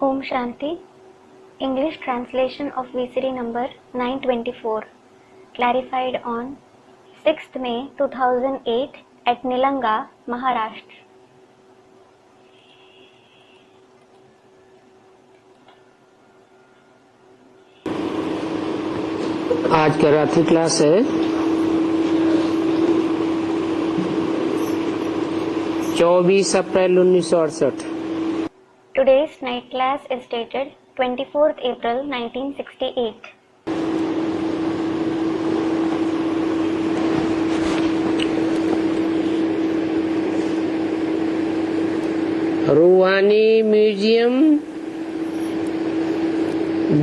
Om Shanti. English translation of VCD number 924, clarified on 6th May 2008 at Nilanga, Maharashtra. आज का रात्रि class है 24 अप्रैल 1968। Today's night class is dated 24th April 1968. रूहानी museum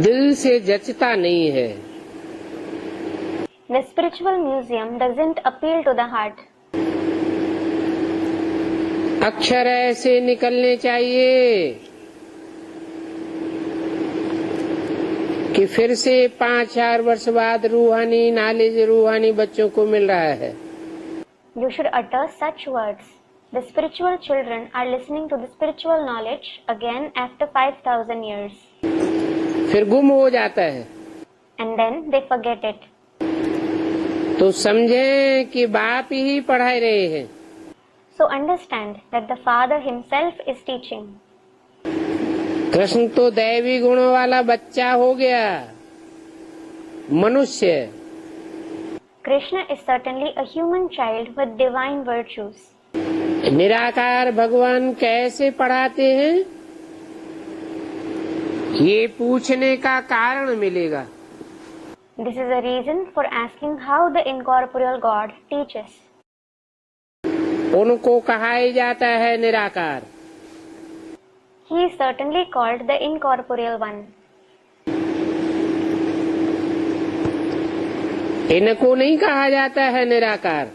दिल से जचता नहीं है। The spiritual museum doesn't appeal to the heart. अक्षर ऐसे निकलने चाहिए कि फिर से 5-4 वर्ष बाद रूहानी नॉलेज रूहानी बच्चों को मिल रहा है। You should utter such words. The spiritual children are listening to the spiritual knowledge again after 5,000 years. फिर गुम हो जाता है। And then they forget it. तो समझें कि बाप ही पढ़ा रहे हैं। So understand that the Father himself is teaching. Krishna तो दैवी गुणों वाला बच्चा हो गया, मनुष्य। Krishna is certainly a human child with divine virtues. निराकार भगवान कैसे पढ़ाते हैं, ये पूछने का कारण मिलेगा। This is a reason for asking how the incorporeal God teaches. उनको कहा ही जाता है निराकार। He is certainly called the incorporeal one. इनको नहीं कहा जाता है निराकार।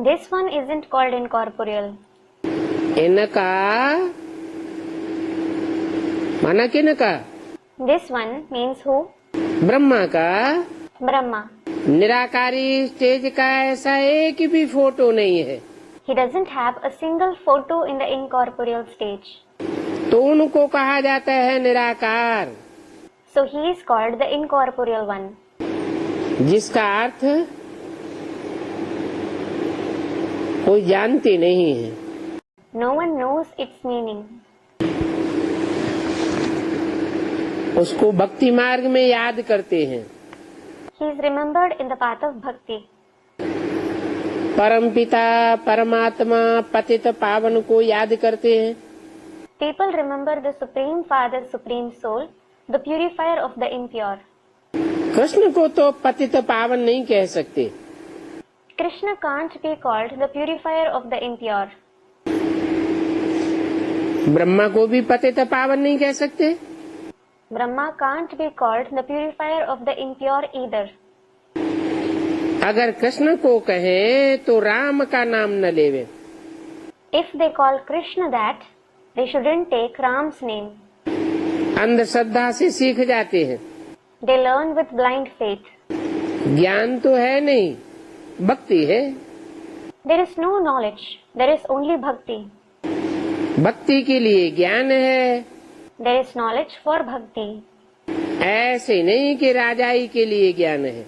This one isn't called incorporeal. इनका माना किनका? This one means who? Brahma का। Brahma. निराकारी स्टेज का ऐसा एक भी फोटो नहीं है। He doesn't have a single photo in the incorporeal stage. तो उनको कहा जाता है निराकार। So he is called the incorporeal one. जिसका अर्थ कोई जानते नहीं है। No one knows its meaning. उसको भक्ति मार्ग में याद करते हैं। He is remembered in the path of bhakti. परमपिता परमात्मा पतित पावन को याद करते हैं। People remember the Supreme Father, Supreme Soul, the purifier of the impure. Krishna को तो पतित पावन नहीं कह सकते। Krishna can't be called the purifier of the impure. Brahma को भी पतित पावन नहीं कह सकते। Brahma can't be called the purifier of the impure either. अगर कृष्ण को कहें तो राम का नाम न लेवे। If they call Krishna that, they shouldn't take Ram's name. अंधश्रद्धा से सीख जाते हैं। They learn with blind faith. ज्ञान तो है नहीं, भक्ति है। There is no knowledge, there is only bhakti. भक्ति के लिए ज्ञान है। There is knowledge for bhakti. ऐसे नहीं कि राजाई के लिए ज्ञान है।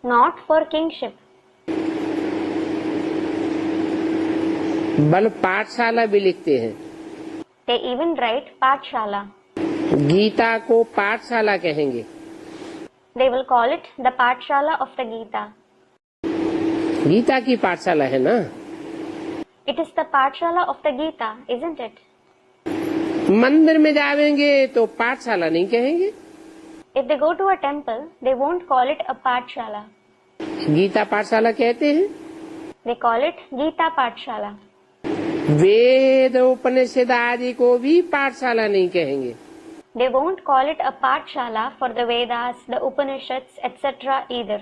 Not for kingship. बल पाठशाला भी लिखते हैं। They even write Pathshala. Gita को पाठशाला कहेंगे। They will call it the Pathshala of the Gita. Gita की पाठशाला है ना। It is the Pathshala of the Gita, isn't it? मंदिर में जाएंगे तो पाठशाला नहीं कहेंगे। If they go to a temple, they won't call it a Pathshala. Gita पाठशाला कहते हैं। They call it Gita Pathshala. वेद उपनिषद आदि को भी पाठशाला नहीं कहेंगे। They won't call it a Pathshala for the Vedas, the Upanishads, etc. either.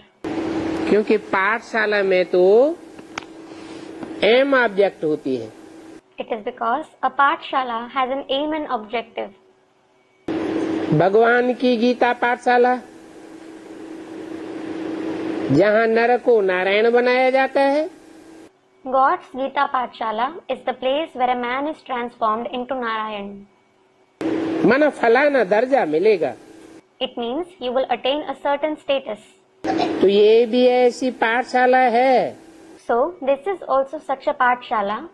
क्योंकि पाठशाला में तो एम ऑब्जेक्ट होती है। It is because a Pathshala has an aim and objective. भगवान की गीता पाठशाला जहाँ नर को नारायण बनाया जाता है, God's Gita Pathshala is the place where a man is transformed into Narayan. माना फलाना दर्जा मिलेगा। It means you will attain a certain status. तो ये भी ऐसी पाठशाला है So this is also such a Pathshala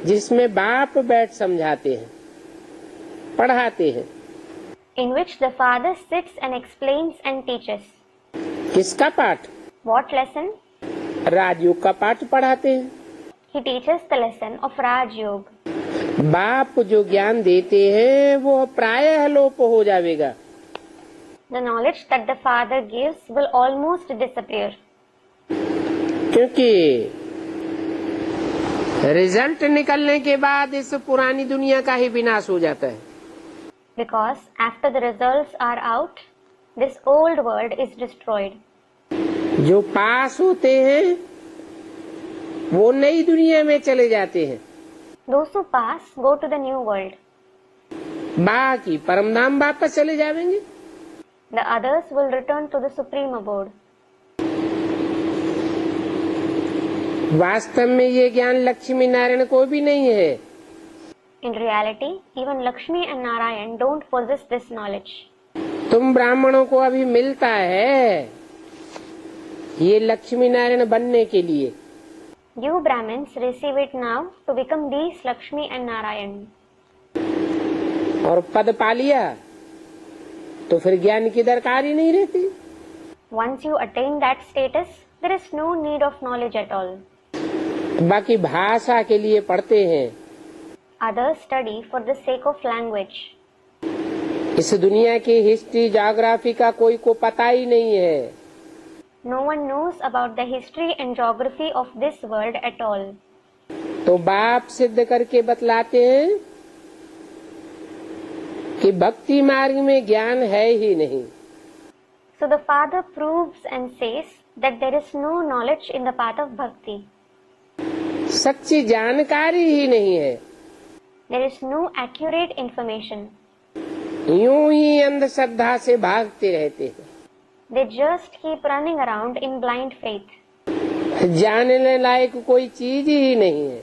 जिसमें बाप बैठ समझाते हैं, पढ़ाते हैं। in which the father sits and explains and teaches. किसका पाठ? What lesson? राजयोग का पाठ पढ़ाते हैं। He teaches the lesson of Raj Yoga. बाप जो ज्ञान देते हैं वो प्रायः लोप हो जाएगा। The knowledge that the father gives will almost disappear. क्योंकि रिजल्ट निकलने के बाद इस पुरानी दुनिया का ही विनाश हो जाता है। Because after the results are out, this old world is destroyed. जो पास होते हैं वो नई दुनिया में चले जाते हैं। Those who pass go to the new world. बाकी परमधाम वापस चले जाएंगे। The others will return to the supreme abode. वास्तव में ये ज्ञान लक्ष्मी नारायण को भी नहीं है। In reality, even Lakshmi and Narayan don't possess this knowledge. तुम ब्राह्मणों को अभी मिलता है ये लक्ष्मी नारायण बनने के लिए। You Brahmins receive it now to become these Lakshmi and Narayan. और पद पा लिया तो फिर ज्ञान की दरकार ही नहीं रहती। Once you attain that status, there is no need of knowledge at all. बाकी भाषा के लिए पढ़ते हैं। Others study for the sake of language. इस दुनिया की हिस्ट्री ज्योग्राफी का कोई को पता ही नहीं है। No one knows about the history and geography of this world at all. तो बाप सिद्ध करके बतलाते हैं कि भक्ति मार्ग में ज्ञान है ही नहीं। So the father proves and says that there is no knowledge in the path of bhakti. सच्ची जानकारी ही नहीं है। There is no accurate information. यूं ही अंधश्रद्धा से भागते रहते हैं। They just keep running around in blind faith. जानने लायक कोई चीज ही नहीं है।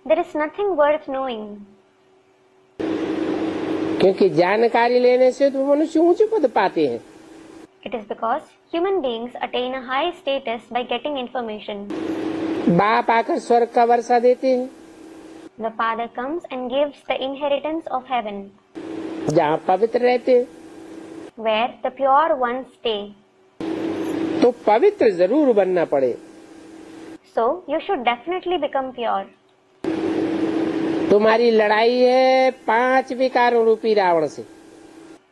There is nothing worth knowing. क्योंकि जानकारी लेने से तो मनुष्य ऊंचे पद पाते हैं। It is because human beings attain a high status by getting information. बाप आकर स्वर्ग का वर्षा देते हैं The father comes and gives the inheritance of heaven, जहाँ पवित्र रहते हैं। where the pure ones stay. तो पवित्र जरूर बनना पड़े। So you should definitely become pure. तुम्हारी लड़ाई है 5 विकारों रूपी रावण से।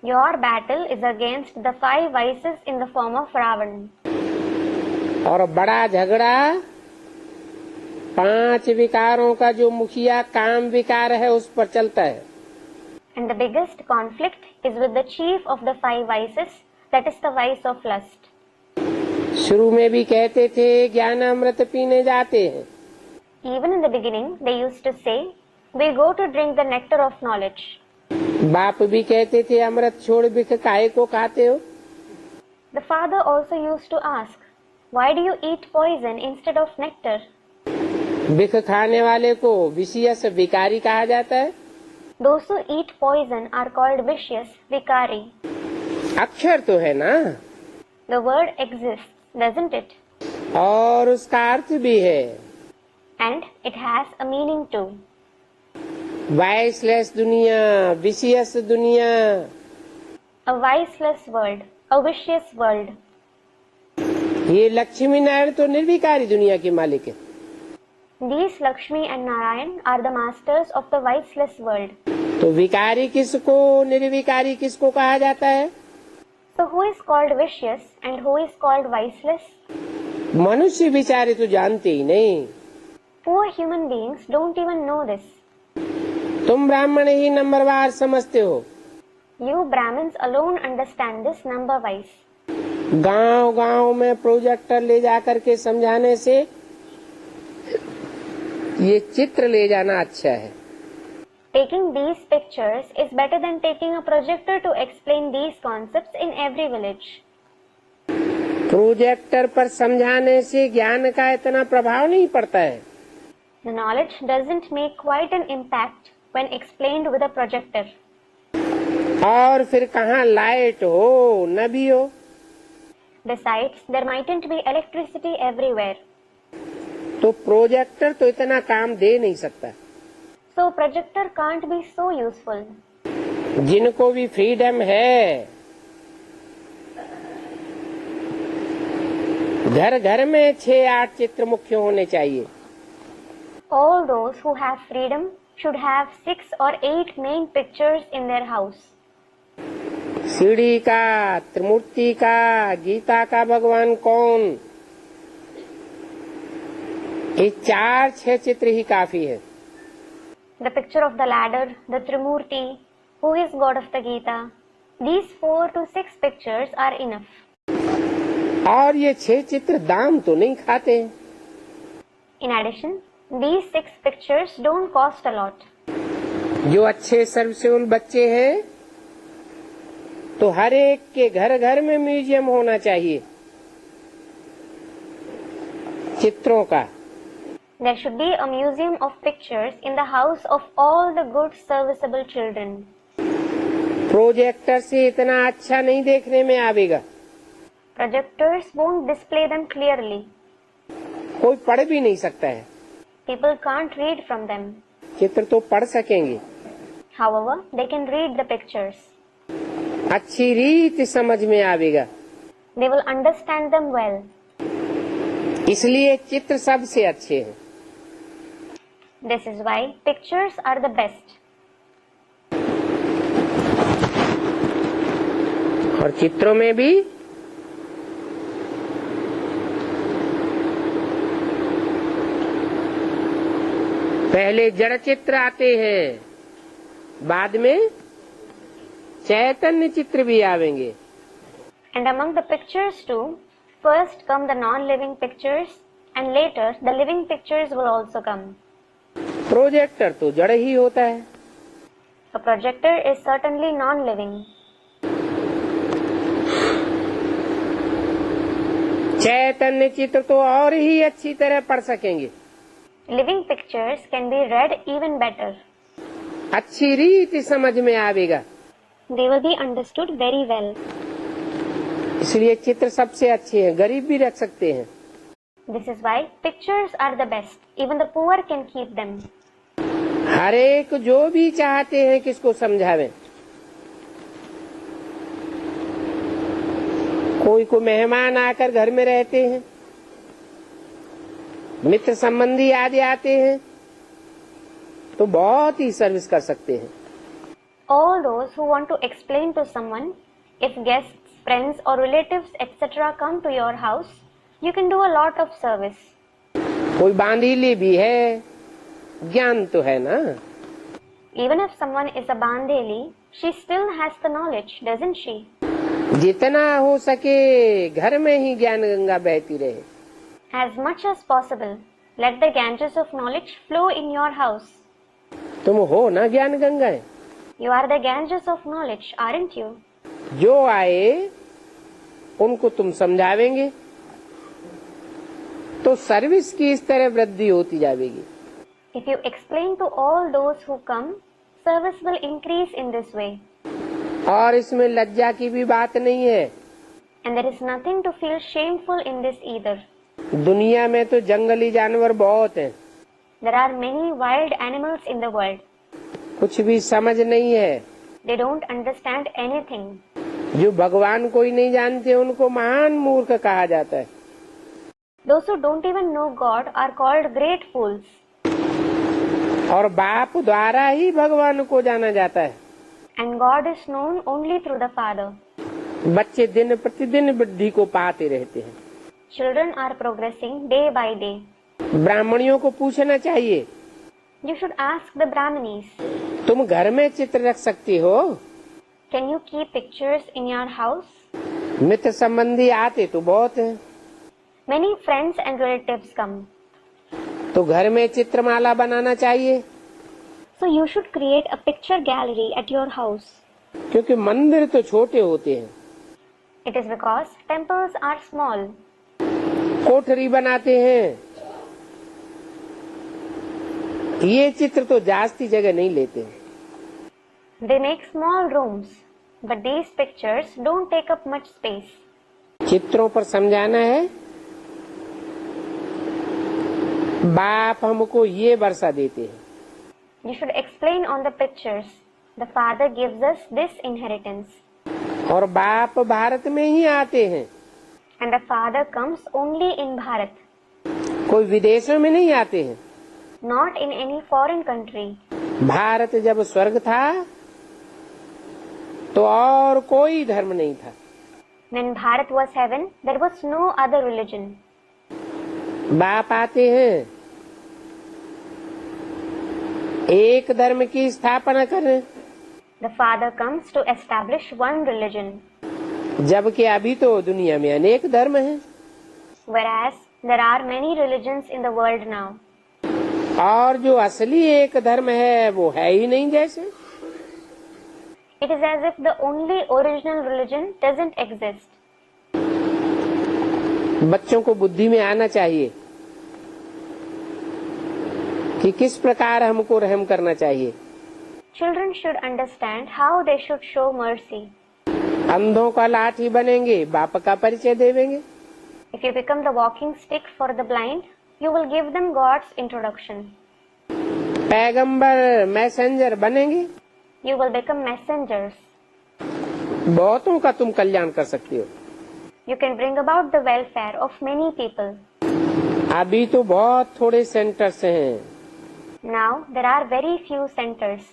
Your battle is against the 5 vices in the form of Ravan. और बड़ा झगड़ा 5 विकारों का जो मुखिया काम विकार है उस पर चलता है। And the biggest conflict is with the chief of the 5 vices, that is the vice of lust. शुरू में भी कहते थे ज्ञान अमृत पीने जाते हैं। Even in the beginning, they used to say, we go to drink the nectar of knowledge. बाप भी कहते थे अमृत छोड़ बिख काहे को खाते हो। The father also used to ask, why do you eat poison instead of nectar? बिख खाने वाले को विषयस विकारी कहा जाता है। Those who eat poison are called vicious, vikari. अक्षर तो है ना, The word exists, doesn't it? और उसका अर्थ भी है। And it has a meaning too. Viceless दुनिया, विषयस दुनिया। A viceless world, a vicious world. ये लक्ष्मी नारायण तो निर्विकारी दुनिया के मालिक है। These Lakshmi and Narayan are the masters of the viceless world. तो विकारी किसको, निर्विकारी किसको कहा जाता है? So who is called vicious and who is called viceless? मनुष्य बेचारे तो जानते ही नहीं। Poor human beings don't even know this. तुम ब्राह्मण ही नंबरवार समझते हो। You Brahmins alone understand this number wise. गांव गांव में प्रोजेक्टर ले जाकर के समझाने से ये चित्र ले जाना अच्छा है। Taking these pictures is better than taking a projector to explain these concepts in every village. Projector पर समझाने से ज्ञान का इतना प्रभाव नहीं पड़ता है। The knowledge doesn't make quite an impact when explained with a projector. और फिर कहाँ लाइट हो न भी हो। Besides, there mightn't be electricity everywhere. तो प्रोजेक्टर तो इतना काम दे नहीं सकता। So projector can't be so useful. जिनको भी फ्रीडम है, घर घर में 6-8 चित्र मुख्य होने चाहिए। All those who have freedom should have 6 or 8 main pictures in their house. सीढ़ी का, त्रिमूर्ति का, गीता का भगवान कौन, ये 4-6 चित्र ही काफी है। The picture of the ladder, the Trimurti, who is God of the Gita. These 4 to 6 pictures are enough. और ये 6 चित्र दाम तो नहीं खाते। In addition, these 6 pictures don't cost a lot. जो अच्छे सर्विसेबल बच्चे हैं तो हर एक के घर घर में म्यूजियम होना चाहिए चित्रों का। There should be a museum of pictures in the house of all the good serviceable children. Projector से इतना अच्छा नहीं देखने में आवेगा। Projectors won't display them clearly. कोई पढ़ भी नहीं सकता है। People can't read from them. चित्र तो पढ़ सकेंगे। However, they can read the pictures. अच्छी रीत समझ में आवेगा। They will understand them well. इसलिए चित्र सबसे अच्छे हैं। This is why pictures are the best. और चित्रों में भी पहले जड़ चित्र आते हैं, बाद में चैतन्य चित्र भी आवेंगे। And among the pictures too, first come the non-living pictures and later the living pictures will also come. Projector तो जड़ ही होता है। A projector is certainly non-living. चैतन्य चित्र तो और ही अच्छी तरह पढ़ सकेंगे। Living pictures can be read even better. अच्छी रीति समझ में आवेगा। They will be understood very well. इसलिए चित्र सबसे अच्छे हैं, गरीब भी रख सकते हैं। This is why pictures are the best. Even the poor can keep them. हर एक जो भी चाहते हैं किसको समझावें। कोई को मेहमान आकर घर में रहते हैं, मित्र संबंधी आदि आते हैं तो बहुत ही सर्विस कर सकते हैं। All those who want to explain to someone, if guests, friends or relatives etc. come to your house, you can do a lot of service. कोई बांधीली भी है, ज्ञान तो है ना। Even if someone is a Bandheli, she still has the knowledge, doesn't she? जितना हो सके घर में ही ज्ञान गंगा बहती रहे। As much as possible, let the Ganges of knowledge flow in your house. तुम हो ना ज्ञान Ganga. You are the Ganges of knowledge, aren't you? जो आए उनको तुम समझावेंगे तो सर्विस की इस तरह वृद्धि होती जाएगी। If you explain to all those who come, service will increase in this way. और इसमें लज्जा की भी बात नहीं है। And there is nothing to feel shameful in this either. दुनिया में तो जंगली जानवर बहुत हैं। There are many wild animals in the world. कुछ भी समझ नहीं है। They don't understand anything. जो भगवान को ही नहीं जानते उनको महान मूर्ख कहा जाता है। Those who don't even know God are called great fools. और बाप द्वारा ही भगवान को जाना जाता है। And God is known only through the Father. बच्चे दिन प्रतिदिन वृद्धि को पाते रहते हैं। Children are progressing day by day. ब्राह्मणियों को पूछना चाहिए। You should ask the Brahmanis. तुम घर में चित्र रख सकती हो? Can you keep pictures in your house? मित्र संबंधी आते तो बहुत हैं। Many friends and relatives come. तो घर में चित्रमाला बनाना चाहिए। So you should create a picture gallery at your house. क्योंकि मंदिर तो छोटे होते हैं। It is because temples are small. कोठरी बनाते हैं, ये चित्र तो जास्ती जगह नहीं लेते। They make small rooms. but these pictures don't take up much space. चित्रों पर समझाना है, बाप हमको ये वर्षा देते हैं. You should explain on the pictures. The Father gives us this inheritance. और बाप भारत में ही आते हैं. And the Father comes only in Bharat, कोई विदेशों में नहीं आते हैं. not in any foreign country. Bharat जब स्वर्ग था तो और कोई धर्म नहीं था. When Bharat was heaven, there was no other religion. बाप आते हैं, एक धर्म की स्थापना करें. The Father comes to establish one religion, जबकि अभी तो दुनिया में अनेक धर्म हैं. whereas there are many religions in the world now. और जो असली एक धर्म है वो है ही नहीं जैसे. It is as if the only original religion doesn't exist. बच्चों को बुद्धि में आना चाहिए कि किस प्रकार हमको रहम करना चाहिए. Children should understand how they should show mercy. अंधों का लाठी बनेंगे, बाप का परिचय देवेंगे. If you become the walking stick for the blind, you will give them God's introduction. पैगंबर मैसेंजर बनेंगे, You will become messengers. बहुतों का तुम कल्याण कर सकते हो. You can bring about the welfare of many people. अभी तो बहुत थोड़े सेंटर्स हैं. Now there are very few centers.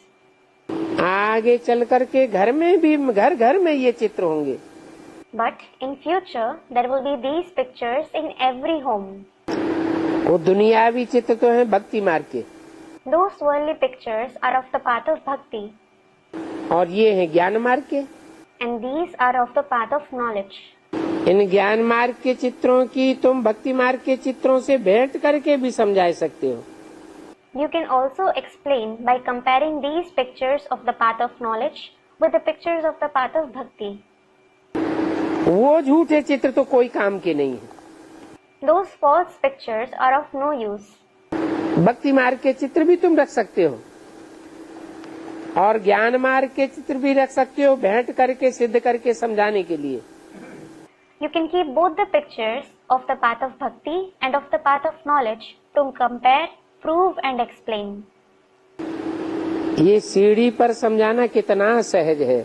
आगे चल करके घर में भी घर घर में ये चित्र होंगे. But in future, there will be these pictures in every home. वो दुनियावी चित्र तो हैं भक्ति मार्ग के, Those worldly pictures are of the path of bhakti, और ये हैं ज्ञान मार्ग के. and these are of the path of knowledge. इन ज्ञान मार्ग के चित्रों की तुम भक्ति मार्ग के चित्रों से भेंट करके भी समझा सकते हो. You can also explain by comparing these pictures of the path of knowledge with the pictures of the path of bhakti. वो झूठे चित्र तो कोई काम के नहीं है. Those false pictures are of no use. भक्ति मार्ग के चित्र भी तुम रख सकते हो और ज्ञान मार्ग के चित्र भी रख सकते हो, भेंट करके सिद्ध करके समझाने के लिए. You can keep both the pictures of the path of bhakti and of the path of knowledge to compare, prove and explain. ये सीढ़ी पर समझाना कितना सहज है.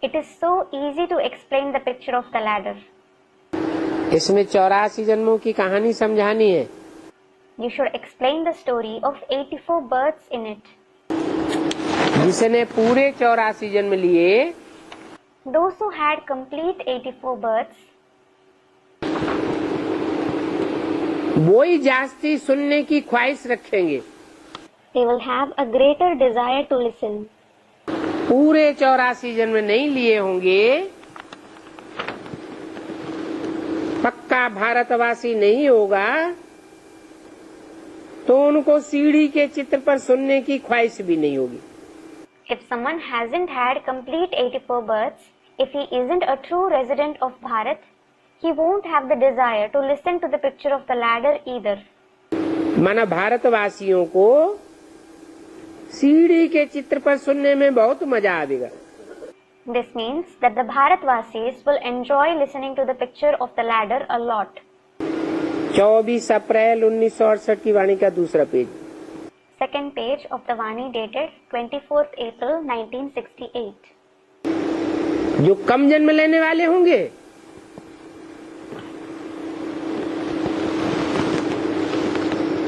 It is so easy to explain the picture of the ladder. इसमें 84 जन्मों की कहानी समझानी है. You should explain the story of 84 births in it. जिसने पूरे 84 जन्म लिए, Those who had complete 84 births, वो ही जास्ती सुनने की ख्वाहिश रखेंगे. they will have a greater desire to listen. पूरे 84 जन्म नहीं लिए होंगे, पक्का भारतवासी नहीं होगा, तो उनको सीढ़ी के चित्र पर सुनने की ख्वाहिश भी नहीं होगी. If someone hasn't had complete 84 births, if he isn't a true resident of Bharat, he won't have the desire to listen to the picture of the ladder either. माना भारतवासियों को सीढ़ी के चित्र पर सुनने में बहुत मजा आएगा. This means that the Bharatvasis will enjoy listening to the picture of the ladder a lot. 24 अप्रैल 1968 की वाणी का दूसरा page. Second page of the Vani dated 24th April 1968. जो कम जन्म लेने वाले होंगे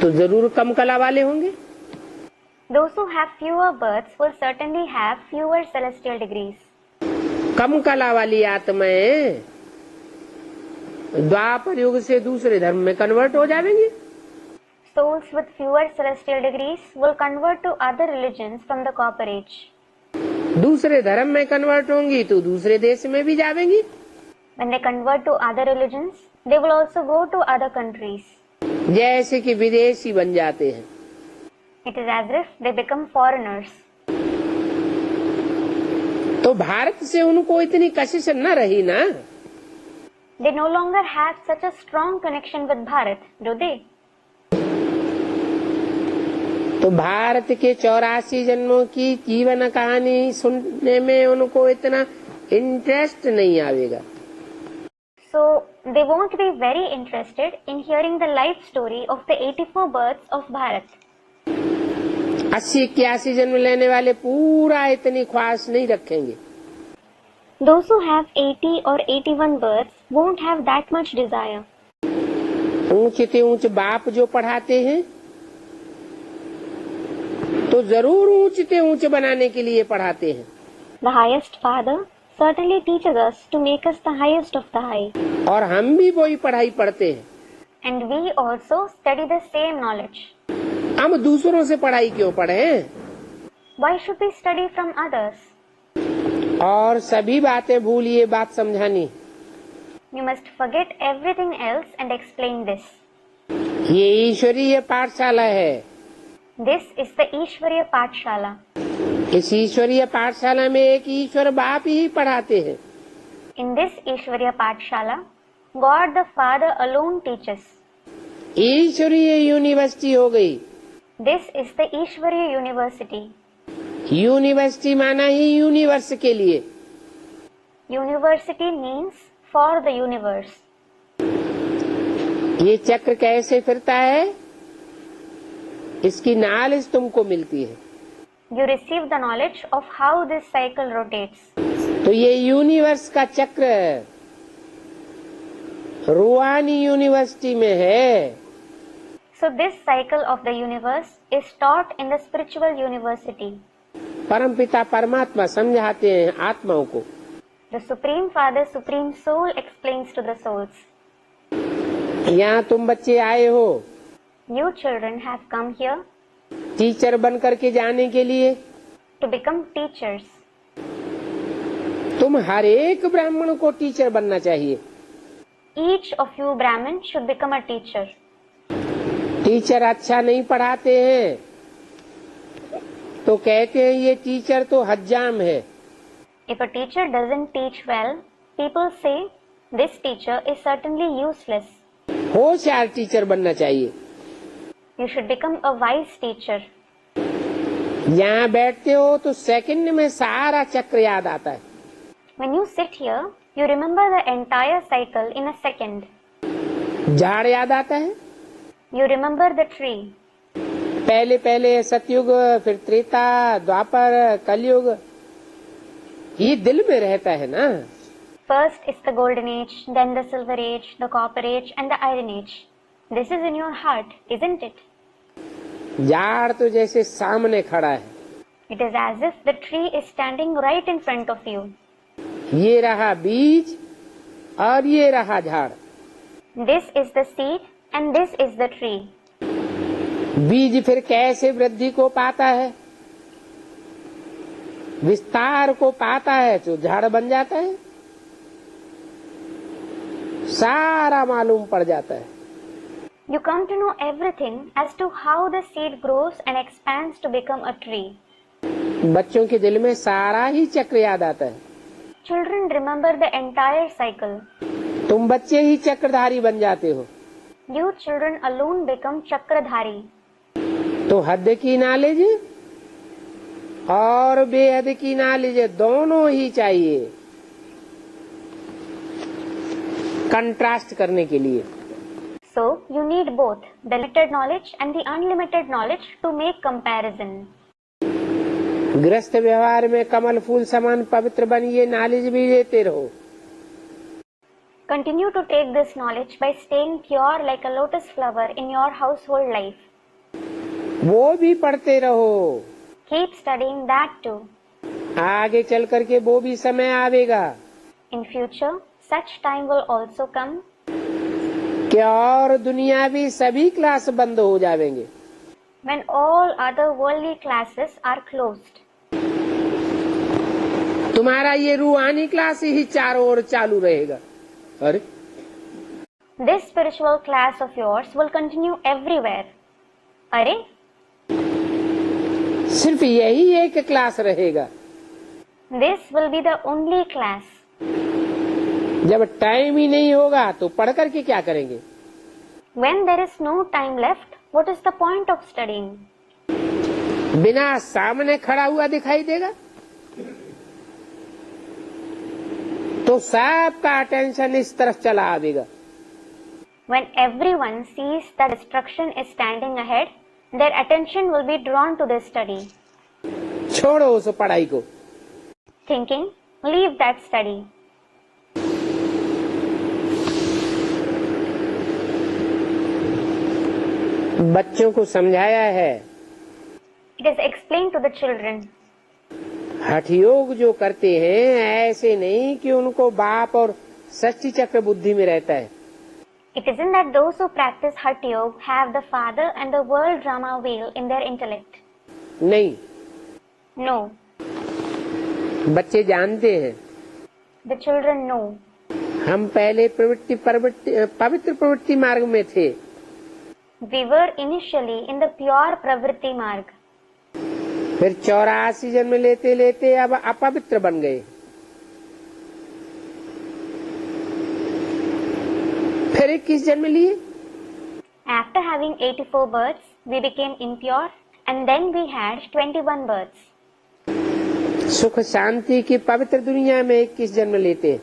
तो जरूर कम कला वाले होंगे. Those who have fewer births will certainly have fewer celestial degrees. कम कला वाली आत्माएं द्वापर युग से दूसरे धर्म में कन्वर्ट हो जाएंगी. Souls with fewer celestial degrees will convert to other religions from the Copper Age. दूसरे धर्म में कन्वर्ट होंगी तो दूसरे देश में भी जाएंगी. When they convert to other religions, they will also go to other countries. जैसे कि विदेशी बन जाते हैं. It is as if they become foreigners. तो भारत से उनको इतनी कशिश न रही ना. They no longer have such a strong connection with Bharat, do they? तो भारत के 84 जन्मों की जीवन कहानी सुनने में उनको इतना इंटरेस्ट नहीं आवेगा। So they won't be very interested in hearing the life story of the 84 births of Bharat. 80-81 जन्म लेने वाले पूरा इतनी ख्वाहिश नहीं रखेंगे। Those who have 80 or 81 births won't have that much desire. ऊंचे से ऊंच बाप जो पढ़ाते हैं तो जरूर ऊंचे से ऊंच बनाने के लिए पढ़ाते हैं। The highest Father certainly teaches us to make us the highest of the high. और हम भी वही पढ़ाई पढ़ते हैं। And we also study the same knowledge. हम दूसरों से पढ़ाई क्यों पढ़ें? Why should we study from others? और सभी बातें भूलिए, बात समझानी। You must forget everything else and explain this. ये ईश्वरीय पाठशाला है। This is the Ishwariya Pathshala. इस ईश्वरीय पाठशाला में एक ईश्वर बाप ही पढ़ाते हैं। In this Ishwariya Pathshala, God the Father alone teaches. ईश्वरीय यूनिवर्सिटी हो गई। This is the Ishwariya University. University माना ही यूनिवर्स के लिए। University means for the universe. ये चक्र कैसे फिरता है, इसकी नॉलेज तुमको मिलती है। You receive the knowledge of how this cycle rotates. तो ये यूनिवर्स का चक्र रूहानी यूनिवर्सिटी में है। So this cycle of the universe is taught in the spiritual university. परमपिता परमात्मा समझाते हैं आत्माओं को। The Supreme Father, Supreme Soul explains to the souls. यहाँ तुम बच्चे आए हो You children have come here teacher बन करके जाने के लिए। to become teachers. तुम हर एक ब्राह्मण को टीचर बनना चाहिए। Each of you Brahmin should become a teacher. Teacher अच्छा नहीं पढ़ाते हैं तो कहते हैं ये टीचर तो हज्जाम है। If a teacher doesn't teach well, people say this teacher is certainly useless. होशियार टीचर बनना चाहिए। You should become a wise teacher. यहाँ बैठते हो तो सेकंड में सारा चक्र याद आता है। When you sit here, you remember the entire cycle in a second. झाड़ याद आता है। You remember the tree. पहले पहले सतयुग, फिर त्रेता, द्वापर, कलयुग, ये दिल में रहता है ना। First is the golden age, then the silver age, the copper age and the iron age. This is in your heart, isn't it? झाड़ तो जैसे सामने खड़ा है। It is as if the tree is standing right in front of you. ये रहा बीज और ये रहा झाड़। This is the seed and this is the tree. बीज फिर कैसे वृद्धि को पाता है, विस्तार को पाता है तो झाड़ बन जाता है। सारा मालूम पड़ जाता है। You come to know everything as to how the seed grows and expands to become a tree. बच्चों के दिल में सारा ही चक्र याद आता है। Children remember the entire cycle. तुम बच्चे ही चक्रधारी बन जाते हो। You children alone become chakradhari. तो हद की नॉलेज और बेहद की नॉलेज दोनों ही चाहिए कंट्रास्ट करने के लिए। So you need both the limited knowledge and the unlimited knowledge to make comparison. गृहस्थ व्यवहार में कमल फूल समान पवित्र बनिए, नॉलेज भी देते रहो। Continue to take this knowledge by staying pure like a lotus flower in your household life. वो भी पढ़ते रहो। Keep studying that too. आगे चल करके वो भी समय आवेगा In future, such time will also come कि और दुनियावी सभी क्लास बंद हो जाएंगे। when all other worldly classes are closed. तुम्हारा ये रूहानी क्लास ही चारों ओर चालू रहेगा। अरे This spiritual class of yours will continue everywhere. अरे सिर्फ यही एक क्लास रहेगा। This will be the only class. जब टाइम ही नहीं होगा तो पढ़ करके क्या करेंगे? When there is no time left, what is the point of studying? बिना सामने खड़ा हुआ दिखाई देगा तो सबका अटेंशन इस तरफ चला आवेगा। When everyone sees that destruction is standing ahead, their attention will be drawn to this study. छोड़ो उस पढ़ाई को। Thinking, leave that study. बच्चों को समझाया है। It is explained to the children. हठ योग जो करते हैं ऐसे नहीं कि उनको बाप और षष्ठी चक्र बुद्धि में रहता है। It isn't that those who practice Hatha Yoga have the father and the world drama wheel in their intellect. नहीं, No. बच्चे जानते हैं The children know. हम पहले पवित्र प्रवृत्ति मार्ग में थे, We were initially in the pure Pravritti Marg. फिर 84 जन्म लेते लेते अब अपवित्र बन गए, फिर 21 जन्म लिए। After having 84 births, we became impure and then we had 21 births. सुख शांति की पवित्र दुनिया में 21 जन्म लेते हैं।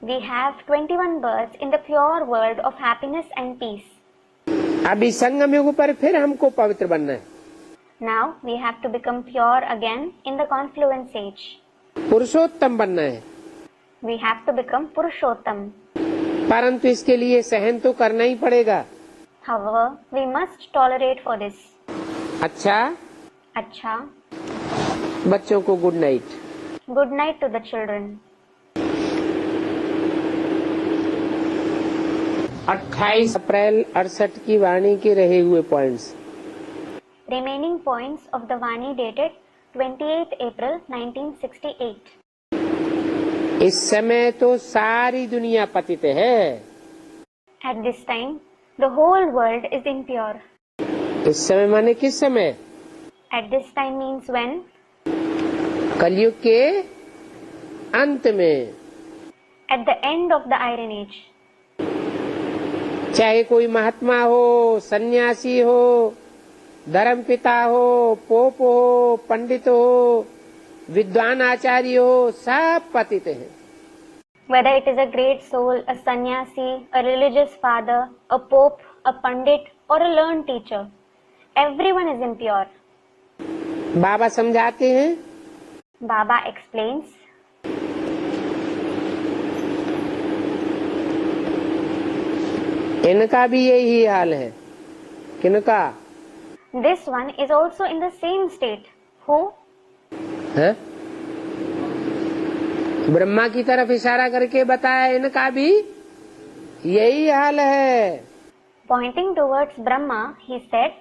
We have 21 births in the pure world of happiness and peace. अभी संगम युग पर फिर हमको पवित्र बनना है। Now we have to become pure again in the confluence age. पुरुषोत्तम बनना है, We have to become Purushottam. परंतु इसके लिए सहन तो करना ही पड़ेगा। However, we must tolerate for this. अच्छा, Acha. बच्चों को good night. Good night to the children. 28 अप्रैल 68 की वाणी के रहे हुए points. Remaining points of the Vani dated 28th April 1968. इस समय तो सारी दुनिया पतित है। At this time, the whole world is impure. इस समय माने किस समय? At this time means when? कलयुग के अंत में। At the end of the Iron Age. चाहे कोई महात्मा हो, सन्यासी हो, धर्म पिता हो, पोप हो, पंडित हो, विद्वान आचार्य हो, सब पतित हैं। Whether it is a great soul, a sannyasi, a religious father, a pope, a pandit or a learned teacher, everyone is impure. बाबा समझाते हैं, Baba explains, इनका भी यही हाल है। किनका? this one is also in the same state. Who? है? ब्रह्मा की तरफ इशारा करके बताया, इनका भी यही हाल है। Pointing towards Brahma, he said,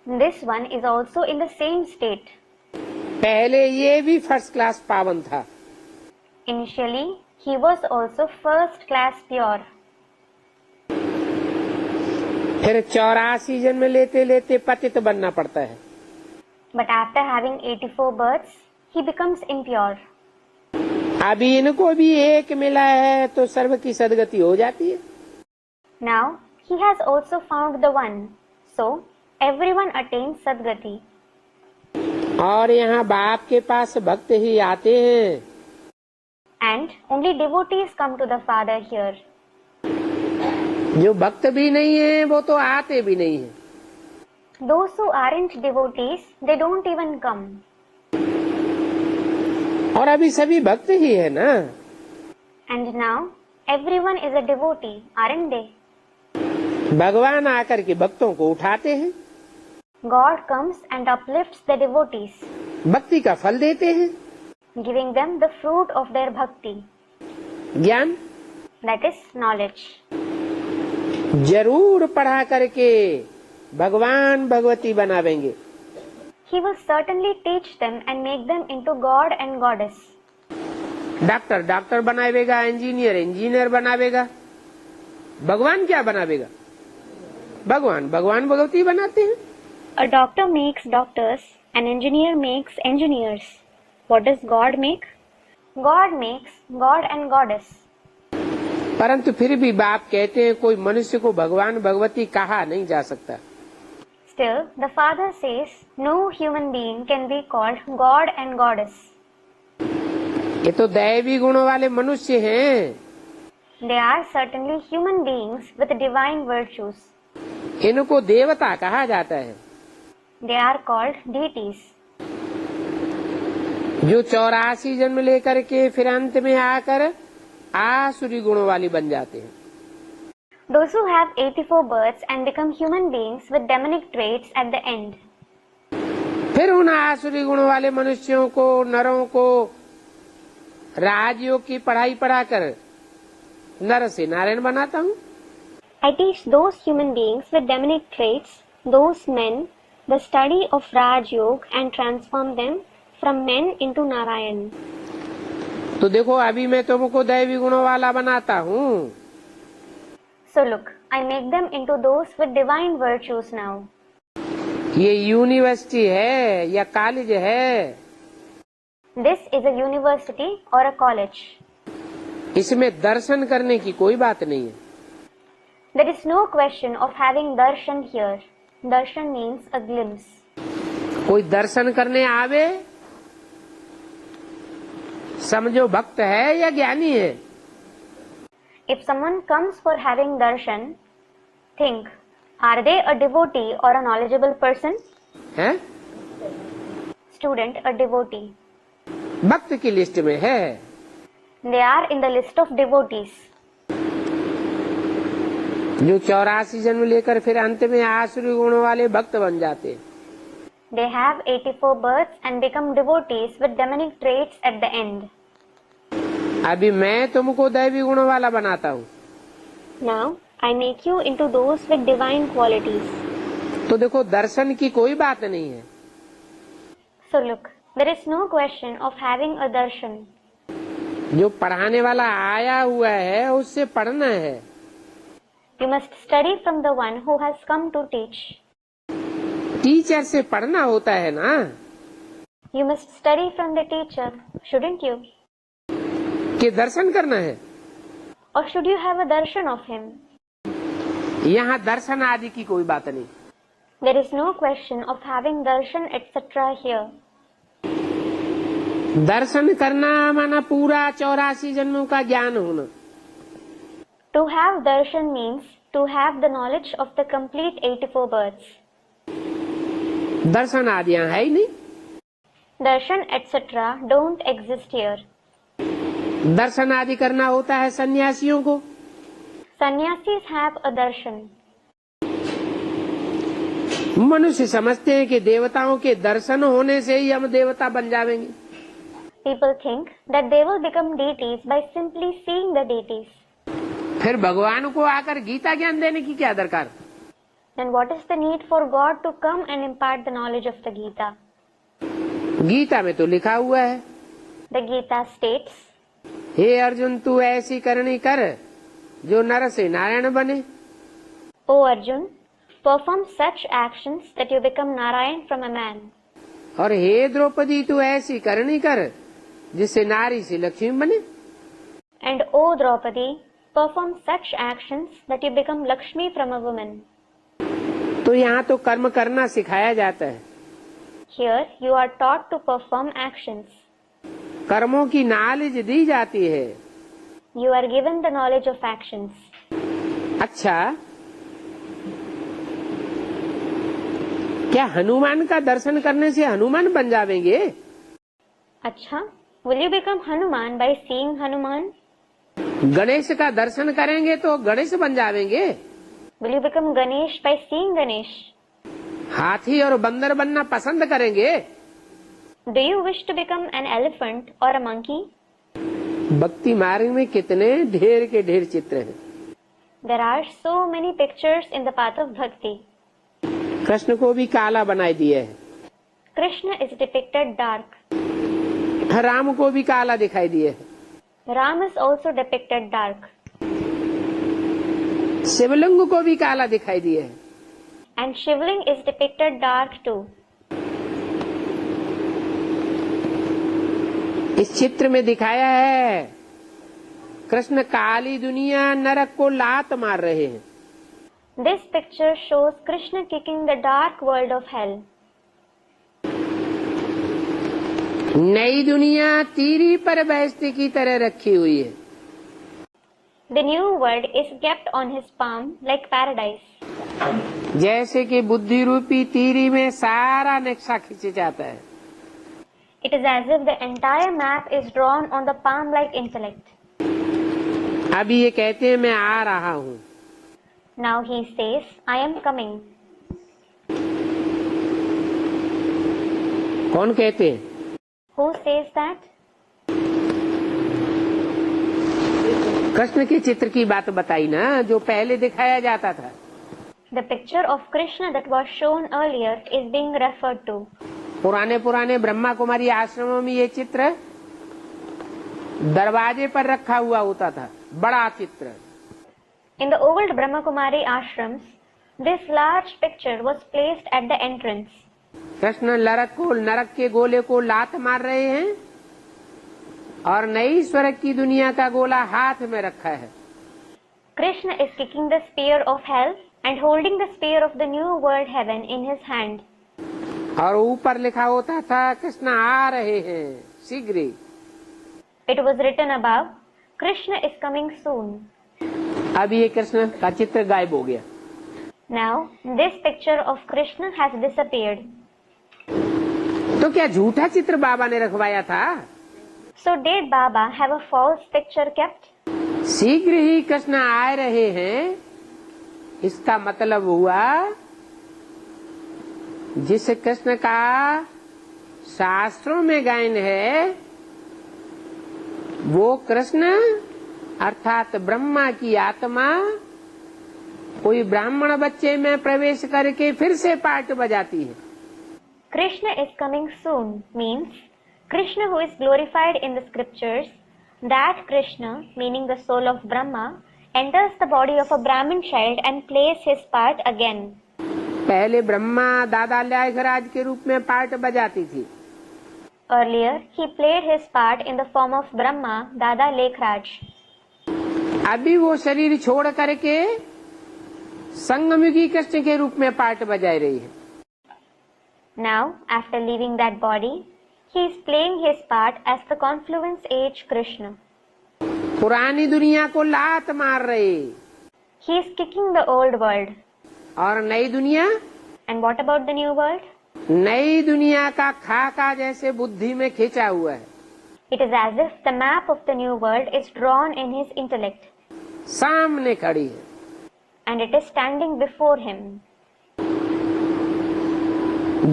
this one is also in the same state. पहले ये भी फर्स्ट क्लास पावन था। Initially, he was also first class pure. फिर 84 जन्म लेते लेते पतित बनना पड़ता है। But after having 84 births, he becomes impure. अभी इनको भी एक मिला है तो सर्व की सदगति हो जाती है। Now, he has also found the one. So, everyone attains Sadgati. और यहाँ बाप के पास भक्त ही आते हैं। And only devotees come to the Father here. जो भक्त भी नहीं है वो तो आते भी नहीं है। Those who aren't devotees, they don't even come. और अभी सभी भक्त ही है ना। And now, everyone is a devotee, aren't they? भगवान आकर के भक्तों को उठाते हैं, God comes and uplifts the devotees, भक्ति का फल देते हैं, giving them the fruit of their bhakti, ज्ञान। that is knowledge. जरूर पढ़ा करके भगवान Bhagwati बनावेंगे। He will certainly teach them and make them into God and Goddess. Doctor doctor बनावेगा, इंजीनियर इंजीनियर बनावेगा, भगवान क्या बनावेगा? भगवान भगवान भगवती बनाते हैं। A doctor makes doctors, an engineer makes engineers. What does God make? God makes God and Goddess. परंतु फिर भी बाप कहते हैं कोई मनुष्य को भगवान भगवती कहा नहीं जा सकता। Still, the father says no human being can be called God and Goddess. ये तो दैवी गुणों वाले मनुष्य हैं, They are certainly human beings with divine virtues. इनको देवता कहा जाता है, They are called deities. जो 84 जन्म लेकर के फिर अंत में आकर आसुरी गुणों वाली बन जाते हैं। Those who have 84 births and become human beings with demonic traits at the end. फिर उन आसुरी गुणों वाले मनुष्यों को, नरों को राजयोग की पढ़ाई पढ़ाकर नर से नारायण बनाता हूँ। I teach those human beings with demonic traits, those men, the study of Raj Yoga and transform them from men into Narayan. तो देखो अभी मैं तुमको दैवी गुणों वाला बनाता हूँ। So look, I make them into those with divine virtues now. ये यूनिवर्सिटी है या कॉलेज है? This is a university or a college. इसमें दर्शन करने की कोई बात नहीं है। There is no question of having darshan here. Darshan means a glimpse. कोई दर्शन करने आवे, समझो भक्त है या ज्ञानी है। If someone comes for having darshan, think, are they a devotee or a knowledgeable person? हैं? Student, a devotee. भक्त की लिस्ट में है। They are in the list of devotees. जो 84 जन्म लेकर फिर अंत में आसुरी गुणों वाले भक्त बन जाते। They have 84 births and become devotees with demonic traits at the end. अभी मैं तुमको दैवी गुणों वाला बनाता हूँ। Now, I make you into those with divine qualities. तो देखो दर्शन की कोई बात नहीं है। So look, there is no question of having a darshan. जो पढ़ाने वाला आया हुआ है उससे पढ़ना है। You must study from the one who has come to teach. Teacher से पढ़ना होता है ना। You must study from the teacher, shouldn't you? कि दर्शन करना है। Or should you have a darshan of him? यहाँ दर्शन आदि की कोई बात नहीं। There is no question of having darshan etc. here. दर्शन करना माना पूरा 84 जन्मों का ज्ञान होना। To have darshan means to have the knowledge of the complete 84 births. दर्शन आदि यहाँ है ही नहीं। Darshan etc. don't exist here. दर्शन आदि करना होता है सन्यासियों को। Sannyasis have a darshan. मनुष्य समझते हैं कि देवताओं के दर्शन होने से ही हम देवता बन जाएंगे। People think that they will become deities by simply seeing the deities. फिर भगवान को आकर गीता ज्ञान देने की क्या दरकार? Then what is the need for God to come and impart the knowledge of the Gita? Gita में तो लिखा हुआ है, The Gita states, हे अर्जुन तू ऐसी करनी कर जो नर से नारायण बने। O Arjun, perform such actions that you become Narayan from a man. और हे द्रौपदी तू ऐसी करनी कर जिससे नारी से लक्ष्मी बने। And O Draupadi, perform such actions that you become Lakshmi from a woman. तो यहाँ तो कर्म करना सिखाया जाता है। Here you are taught to perform actions. कर्मों की नॉलेज दी जाती है। You are given the knowledge of actions. अच्छा, क्या हनुमान का दर्शन करने से हनुमान बन जाएंगे? अच्छा, will you become Hanuman by seeing Hanuman? Ganesh का दर्शन करेंगे तो गणेश बन जाएंगे? Will you become Ganesh by seeing Ganesh? हाथी और बंदर बनना पसंद करेंगे? Do you wish to become an elephant or a monkey? भक्ति मार्ग में कितने ढेर के ढेर चित्र हैं। There are so many pictures in the path of bhakti. Krishna को भी काला बनाई दिया है। Krishna is depicted dark. Ram को भी काला दिखाई दिया है। Ram is also depicted dark. शिवलिंग को भी काला दिखाई दिया है। And Shivling is depicted dark too. इस चित्र में दिखाया है कृष्ण काली दुनिया नरक को लात मार रहे हैं। This picture shows Krishna kicking the dark world of hell. नई दुनिया तीरी पर बेइज्जती की तरह रखी हुई है। The new world is kept on his palm like paradise. जैसे कि बुद्धि रूपी तीरी में सारा नक्शा खींचा जाता है। It is as if the entire map is drawn on the palm like intellect. अभी ये कहते हैं मैं आ रहा हूँ। Now he says, I am coming. कौन कहते हैं? Who says that? कृष्ण के चित्र की बात बताई ना, जो पहले दिखाया जाता था। The picture of Krishna that was shown earlier is being referred to. पुराने ब्रह्मा कुमारी आश्रमों में ये चित्र दरवाजे पर रखा हुआ होता था, बड़ा चित्र। In the old Brahma Kumari ashrams, this large picture was placed at the entrance. Krishna नरक के गोले को लात मार रहे हैं और नई स्वर्ग की दुनिया का गोला हाथ में रखा है। Krishna is kicking the spear of hell and holding the spear of the new world heaven in his hand. और ऊपर लिखा होता था कृष्ण आ रहे हैं शीघ्र ही। It was written above, Krishna is coming soon. अभी ये कृष्ण का चित्र गायब हो गया। Now this picture of Krishna has disappeared. तो क्या झूठा चित्र बाबा ने रखवाया था? So did Baba have a false picture kept? शीघ्र ही कृष्ण आ रहे हैं, इसका मतलब हुआ जिस कृष्ण का शास्त्रों में गायन है वो कृष्ण अर्थात ब्रह्मा की आत्मा कोई ब्राह्मण बच्चे में प्रवेश करके फिर से पाठ बजाती है। Krishna is coming soon means Krishna who is glorified in the scriptures, that Krishna, meaning the soul of Brahma, enters the body of a Brahmin child and plays his part again. पहले ब्रह्मा दादा ल्याघराज के रूप में पाठ बजाती थी। Earlier, he played his part in the form of Brahma, Dada Lekhraj. अभी वो शरीर छोड़ करके संगमयुगी कृष्ण के रूप में पाठ बजा रही है। Now, after leaving that body, he is playing his part as the confluence age Krishna. पुरानी दुनिया को लात मार रहे। He is kicking the old world. और नई दुनिया? And what about the new world? नई दुनिया का खाका जैसे बुद्धि में खींचा हुआ है। It is as if the map of the new world is drawn in his intellect. सामने खड़ी है। And it is standing before him.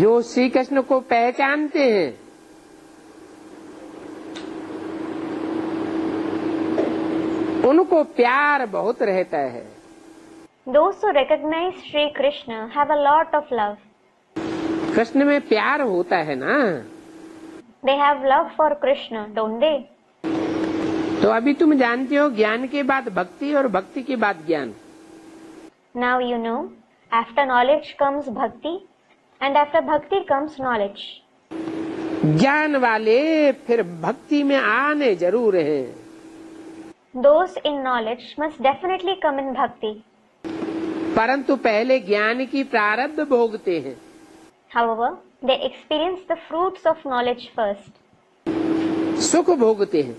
जो श्री कृष्ण को पहचानते हैं उनको प्यार बहुत रहता है। Those who recognize Sri Krishna have a lot of love. Krishna में प्यार होता है ना? They have love for Krishna, don't they? तो अभी तुम जानते हो ज्ञान के बाद भक्ति और भक्ति के बाद ज्ञान। Now you know, after knowledge comes bhakti, and after bhakti comes knowledge. ज्ञान वाले फिर भक्ति में आने जरूर हैं। Those in knowledge must definitely come in bhakti. परंतु पहले ज्ञान की प्रारब्ध भोगते हैं। However, they experience the fruits of knowledge first. सुख भोगते हैं,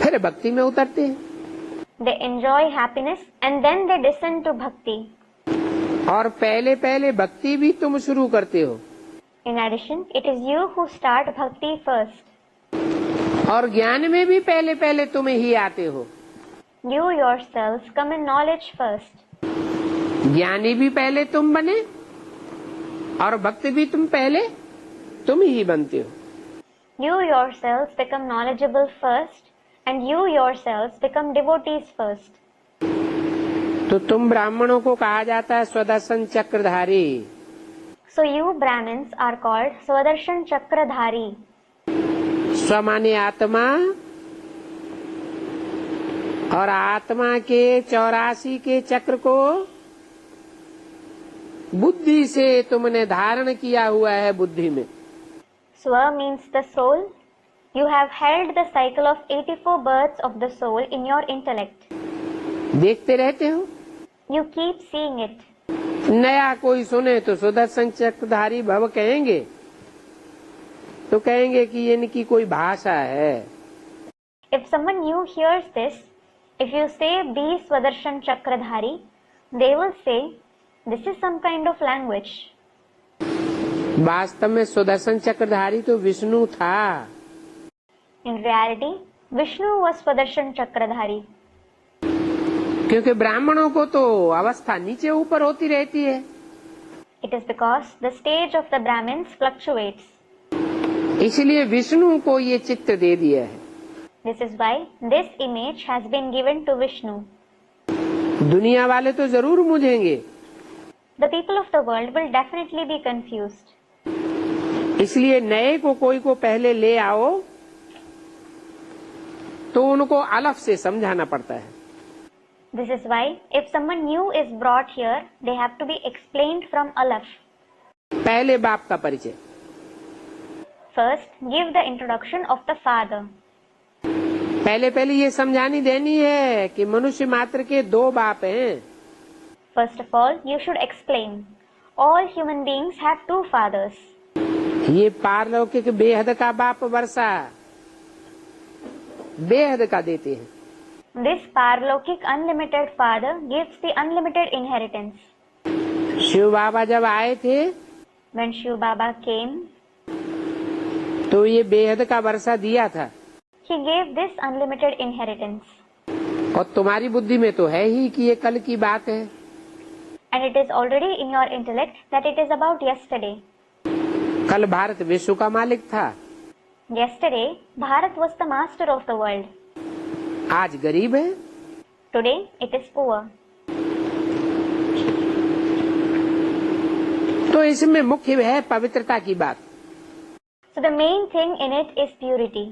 फिर भक्ति में उतरते हैं। They enjoy happiness and then they descend to bhakti. और पहले भक्ति भी तुम शुरू करते हो। In addition, it is you who start bhakti first. और ज्ञान में भी पहले तुम ही आते हो। You yourselves come in knowledge first. ज्ञानी भी पहले तुम बने और भक्त भी तुम ही बनते हो। You yourselves become knowledgeable first and you yourselves become devotees first. तो तुम ब्राह्मणों को कहा जाता है स्वदर्शन चक्रधारी। So you Brahmins are called Swaдаrshan Chakradhari. स्व माने आत्मा और आत्मा के 84 के चक्र को बुद्धि से तुमने धारण किया हुआ है बुद्धि में। Swa means the soul. You have held the cycle of 84 births of the soul in your intellect. देखते रहते हो। You keep seeing it. नया कोई सुने तो सुदर्शन चक्रधारी भव कहेंगे, तो कहेंगे कि इनकी कोई भाषा है। If someone new hears this, if you say be Swadershan Chakradhari, they will say this is some kind of language. वास्तव में सुदर्शन चक्रधारी तो विष्णु था। In reality, Vishnu was Swadershan Chakradhari. क्योंकि ब्राह्मणों को तो अवस्था नीचे ऊपर होती रहती है। It is because the stage of the Brahmins fluctuates. इसलिए विष्णु को ये चित्र दे दिया है। This is why this image has been given to Vishnu. दुनिया वाले तो जरूर मुझेंगे, The people of the world will definitely be confused. इसलिए नए को कोई को पहले ले आओ तो उनको अलग से समझाना पड़ता है। This is why if someone new is brought here, they have to be explained from Alaf. पहले बाप का परिचय। First, give the introduction of the father. पहले ये समझानी देनी है कि मनुष्य मात्र के दो बाप हैं। First of all, you should explain. All human beings have two fathers. ये पारलौकिक बेहद का बाप वर्षा बेहद का देते हैं। This Parlokik unlimited father gives the unlimited inheritance. Shiv बाबा जब आए थे When Shiv Baba came, तो ये बेहद का वर्षा दिया था, he gave this unlimited inheritance. और तुम्हारी बुद्धि में तो है ही कि ये कल की बात है। And it is already in your intellect that it is about yesterday. कल भारत विश्व का मालिक था, Yesterday, Bharat was the master of the world. आज गरीब है। Today, it is poor. तो इसमें मुख्य है पवित्रता की बात। So the main thing in it is purity.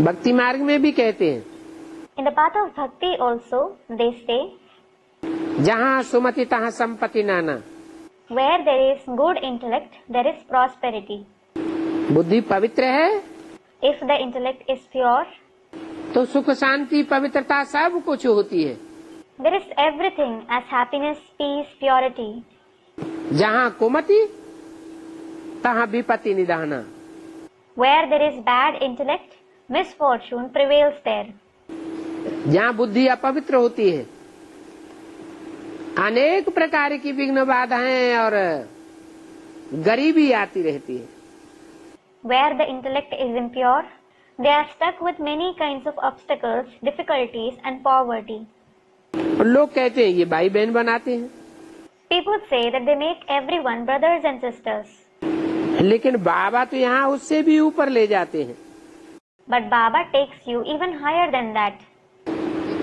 भक्ति मार्ग में भी कहते हैं, In the path of bhakti also, they say, जहाँ सुमति तहाँ संपत्ति नाना। where there is good intellect, there is prosperity. बुद्धि पवित्र है If the intellect is pure, तो सुख शांति पवित्रता सब कुछ होती है। there is everything as happiness, peace, purity. जहाँ कुमति तहाँ विपत्ति निधाना। Where there is bad intellect, misfortune prevails there. जहाँ बुद्धि अपवित्र होती है, अनेक प्रकार की विघ्न बाधाएं और गरीबी आती रहती है। Where the intellect is impure, they are stuck with many kinds of obstacles, difficulties and poverty. और लोग कहते हैं ये भाई बहन बनाते हैं, People say that they make everyone brothers and sisters. लेकिन बाबा तो यहाँ उससे भी ऊपर ले जाते हैं। But Baba takes you even higher than that.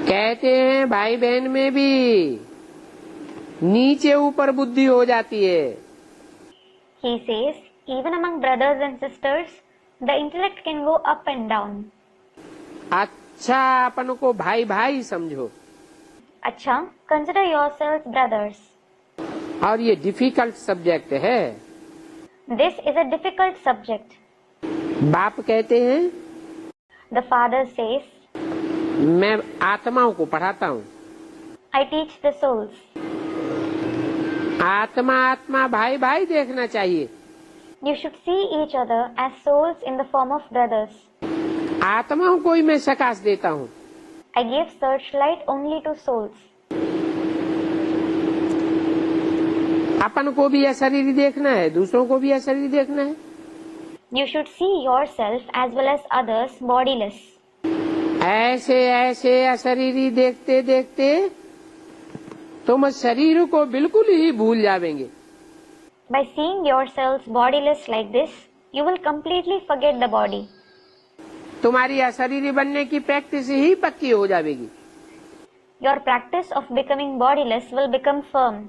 कहते हैं भाई बहन में भी नीचे ऊपर बुद्धि हो जाती है। He says, even among brothers and sisters, the intellect can go up and down. अच्छा अपन को भाई भाई समझो। Acha, consider yourselves brothers. और ये डिफिकल्ट सब्जेक्ट है। This is a difficult subject. बाप कहते हैं The father says, मैं आत्माओं को पढ़ाता हूँ। I teach the souls. आत्मा आत्मा भाई भाई देखना चाहिए। You should see each other as souls in the form of brothers. आत्माओं को ही मैं सकाश देता हूँ। I give searchlight only to souls. अपन को भी अशरीरी देखना है, दूसरों को भी अशरीरी देखना है। You should see yourself as well as others bodiless. ऐसे ऐसे अशरीरी देखते देखते तुम शरीर को बिल्कुल ही भूल जावेंगे। By seeing yourselves bodiless like this, you will completely forget the body. तुम्हारी अशरीरी बनने की प्रैक्टिस ही पक्की हो जाएगी। Your practice of becoming bodiless will become firm.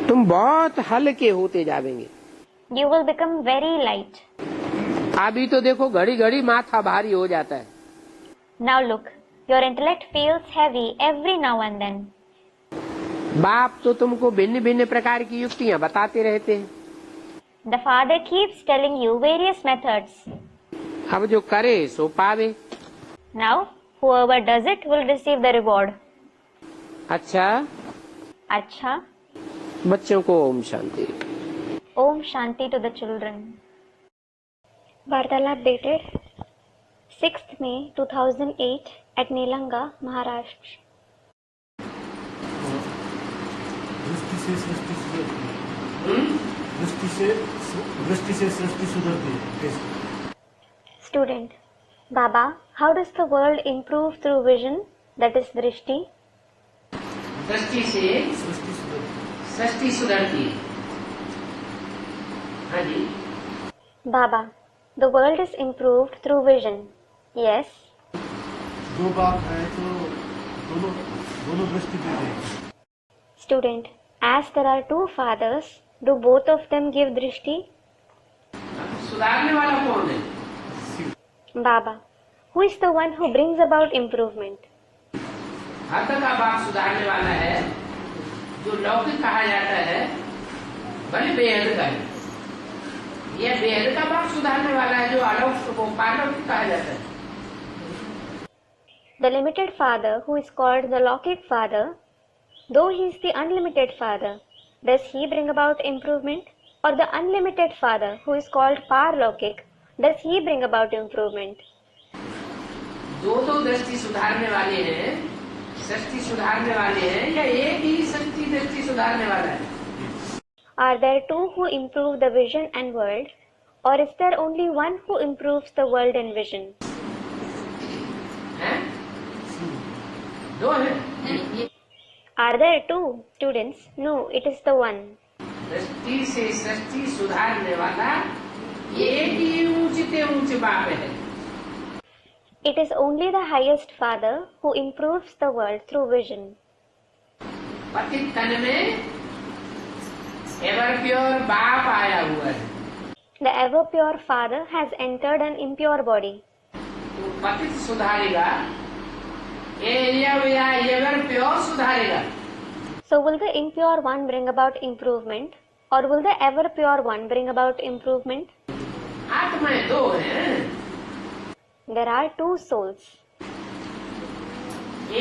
तुम बहुत हल्के होते जावेंगे। You will become very light. अभी तो देखो घड़ी घड़ी माथा भारी हो जाता है। Now look, your intellect feels heavy every now and then. बाप तो तुमको भिन्न भिन्न प्रकार की युक्तियाँ बताते रहते हैं। The father keeps telling you various methods. अब जो करे सो पावे। Now, whoever does it will receive the reward. अच्छा, अच्छा, बच्चों को Om Shanti. Om Shanti to the children. वार्तालाप dated 6th May 2008 at Nelanga, Maharashtra. दृष्टि से सृष्टि सुधरती है। Student, Baba, how does the world improve through vision, that is drishti? दृष्टि से सृष्टि सुधरती है। हाँ जी। Baba, the world is improved through vision. Yes. दो बाप है तो दोनों दृष्टि दे दें। Student, as there are two fathers, do both of them give drishti? सुधारने वाला कौन है? Baba, who is the one who brings about improvement? हर का बाप सुधारने वाला है, जो लौकिक कहा जाता है, भले बेहद का है। यह बेहद का बाप सुधारने वाला है, जो अलौकिक को पारलौकिक कहा जाता है। The limited father, who is called the Lokik father, though he is the unlimited father, does he bring about improvement? Or the unlimited father, who is called Parlokik, does he bring about improvement? दो दृष्टि सुधारने वाले हैं, सृष्टि सुधारने वाले हैं, या एक ही सृष्टि दृष्टि सुधारने वाला है? Are there two who improve the vision and world? Or is there only one who improves the world and vision? हैं? दो हैं? Are there two? Students, no, it is the one. दृष्टि से सृष्टि सुधारने वाला एक ही ऊंचे ऊंचे बाप है। It is only the highest father who improves the world through vision. पतित तन में एवर प्योर बाप आया हुआ है। The ever pure father has entered an impure body. तो पतित सुधारेगा, एवर प्योर सुधारेगा। So will the impure one bring about improvement, or will the ever pure one bring about improvement? आत्माएं दो हैं। There are two souls.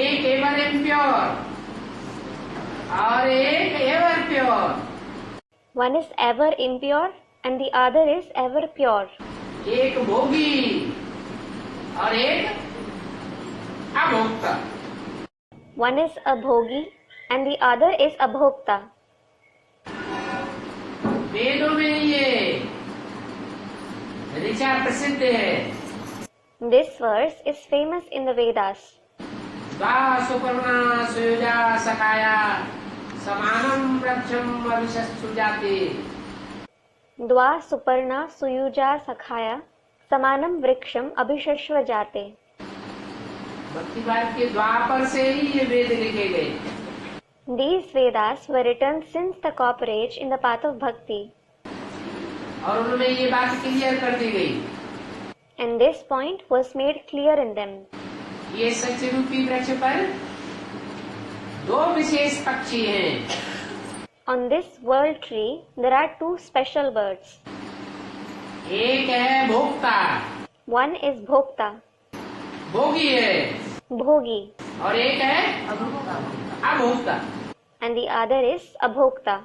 एक ever impure और एक ever pure. One is ever impure and the other is ever pure. एक भोगी और एक अभोक्ता। One is a bhogi and the other is a bhokta. वेदों में ये ऋचा प्रसिद्ध है। This verse is famous in the Vedas. द्वा सुपर्णा सुयुजा सखाया समानम वृक्षम अभिषस्तु जाते। द्वा सुपर्णा सुयुजा सखाया समानम वृक्षम अभिषश्व जाते। भक्ति मार्ग के द्वापर से ही ये वेद लिखे गए। These Vedas were written since the cooperage in the path of bhakti. और उनमें ये बात क्लियर कर दी गई। And this point was made clear in them. ये सच्चे रूपी वृक्ष पर दो विशेष पक्षी हैं। On this world tree, there are two special birds. एक है भोक्ता, One is bhokta, भोगी है, bhogi, और एक है अभोक्ता। and the other is abhokta.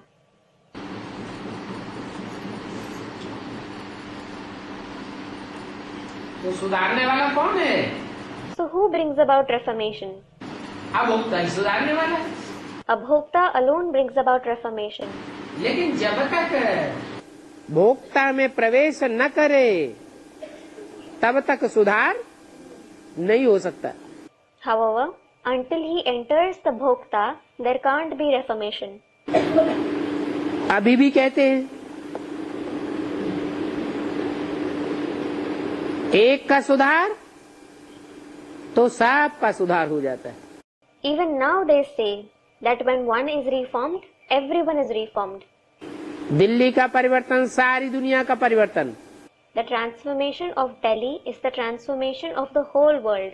तो सुधारने वाला कौन है? So who brings about reformation? अभोक्ता ही सुधारने वाला है। Abhokta alone brings about reformation. लेकिन जब तक भोक्ता में प्रवेश न करे तब तक सुधार नहीं हो सकता। However, until he enters the bhokta, there can't be reformation. अभी भी कहते हैं एक का सुधार तो सबका सुधार हो जाता है। Even now they say that when one is reformed, everyone is reformed. Delhi का परिवर्तन सारी दुनिया का परिवर्तन। The transformation of Delhi is the transformation of the whole world.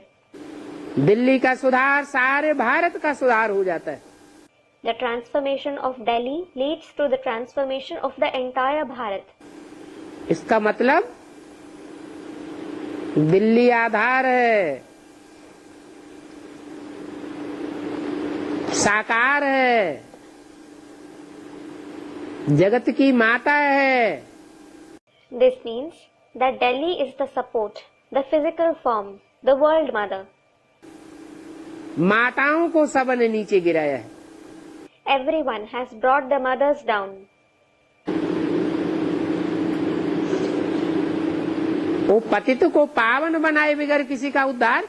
Delhi का सुधार सारे भारत का सुधार हो जाता है। The transformation of Delhi leads to the transformation of the entire Bharat. इसका मतलब दिल्ली आधार है, साकार है, जगत की माता है। This means that Delhi is the support, the physical form, the world mother. माताओं को सबने नीचे गिराया है। Everyone has brought the mothers down. वो पतित को पावन बनाए बगैर किसी का उद्धार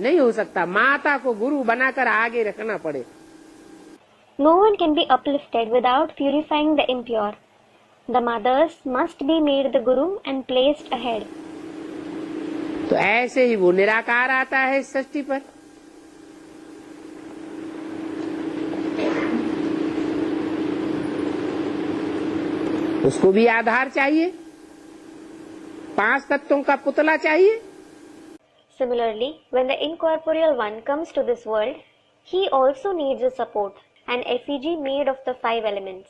नहीं हो सकता। माता को गुरु बनाकर आगे रखना पड़े। No one can be uplifted without purifying the impure. The mothers must be made the guru and placed ahead. तो ऐसे ही वो निराकार आता है इस सृष्टि पर। उसको भी आधार चाहिए, 5 तत्वों का पुतला चाहिए। Similarly, when the incorporeal one comes to this world, he also needs a support, an effigy made of the 5 elements.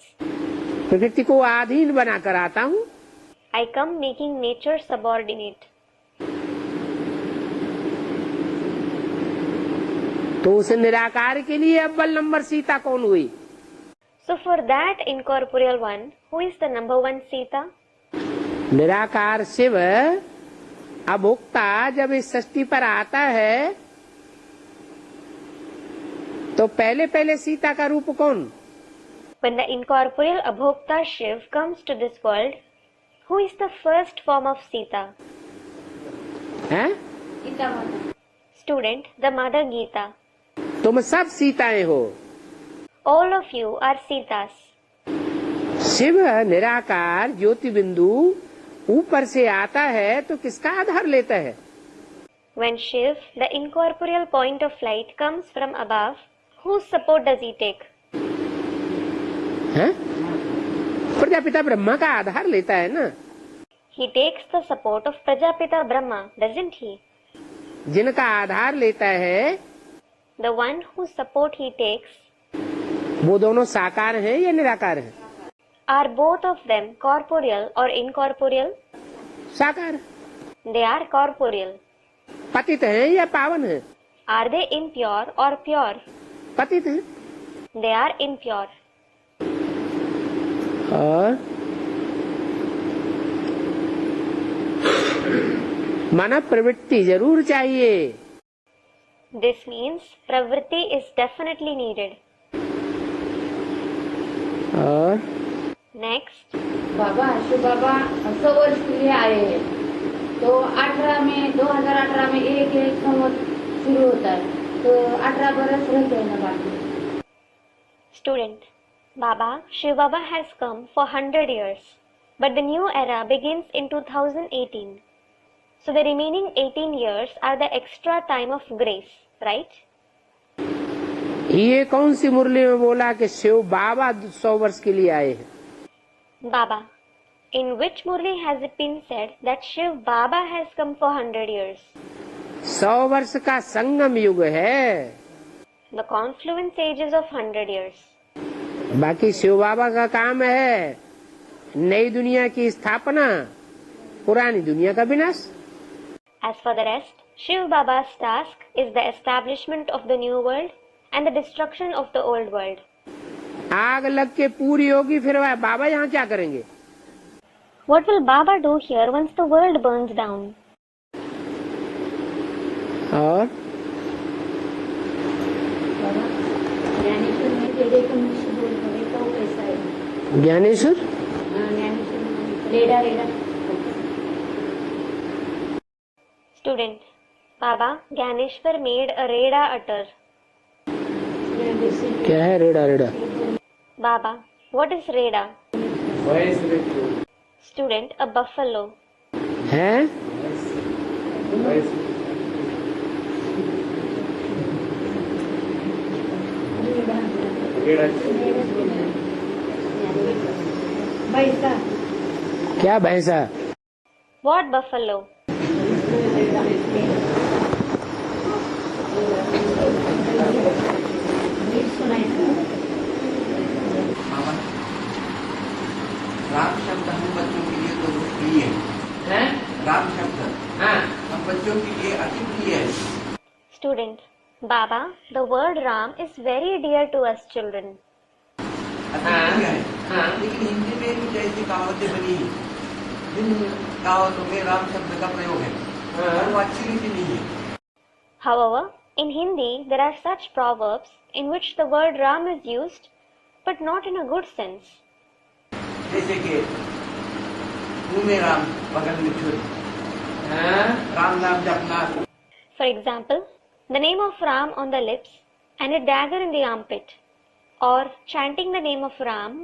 प्रकृति को अधीन बनाकर आता हूँ। I come making nature subordinate. तो उस निराकार के लिए अव्वल नंबर सीता कौन हुई? So for that incorporeal one, who is the number 1 Sita? निराकार शिव अभोक्ता जब इस सृष्टि पर आता है तो पहले पहले सीता का रूप कौन? When the incorporeal Abhokta Shiv comes to this world, who is the first form of Sita? है? Student, the Mother Gita. तुम सब सीताएं हो। All of you are Sitas. Shiv निराकार ज्योति बिंदु ऊपर से आता है तो किसका आधार लेता है? When Shiv, the incorporeal point of light, comes from above, whose support does he take? है? प्रजापिता ब्रह्मा का आधार लेता है ना। He takes the support of Prajapita Brahma, doesn't he? जिनका आधार लेता है The one whose support he takes, वो दोनों साकार हैं या निराकार हैं? are both of them corporeal or incorporeal? साकार। They are corporeal. पतित हैं या पावन हैं? Are they impure or pure? पतित हैं। They are impure. और मन प्रवृत्ति जरूर चाहिए। This means pravritti is definitely needed. और Next, बाबा शिव बाबा 100 वर्ष के लिए आए हैं तो 2018 में एक संवत शुरू होता है तो 18 बरस रहते हैं ना बाकी। student, Baba, Shiv Baba has come for 100 years, but the new era begins in 2018. So the remaining 18 years are the extra time of grace, right? ये कौन सी मुरली में बोला कि शिव बाबा 100 वर्ष के लिए आए हैं? Baba, in which Murli has it been said that Shiv Baba has come for 100 years? 100 वर्ष का संगम युग है। The confluence ages of 100 years. बाकी शिव बाबा का काम है नई दुनिया की स्थापना, पुरानी दुनिया का विनाश। As for the rest, Shiv Baba's task is the establishment of the new world and the destruction of the old world. आग लग के पूरी होगी फिर बाबा यहाँ क्या करेंगे? What will Baba do here once the world burns down? और ज्ञानेश्वर में रेडे का निश्चय बोल रहे तो कैसा है? ज्ञानेश्वर ज्ञानेश्वर में रेडा Student, Baba, Gyaneshwar made a Reda utter. क्या है रेडा? रेडा Baba, what is Reda? Student, a buffalo. है? भैंसा। क्या भैंसा? What buffalo? राम शब्द हम बच्चों के लिए तो प्रिय है। हैं? राम शब्द हाँ Student, Baba, the word Ram is very dear to us children. हाँ। लेकिन हिंदी में भी जैसी कहावतें बनी जिन कहावतों में राम शब्द का प्रयोग है और वो अच्छी रीति नहीं है। However, in Hindi, there are such proverbs in which the word Ram is used, but not in a good sense. जैसे कि मुंह में राम बगल में छुरी, राम नाम जपना। For example, the name of Ram on the lips and a dagger in the armpit, or chanting the name of Ram.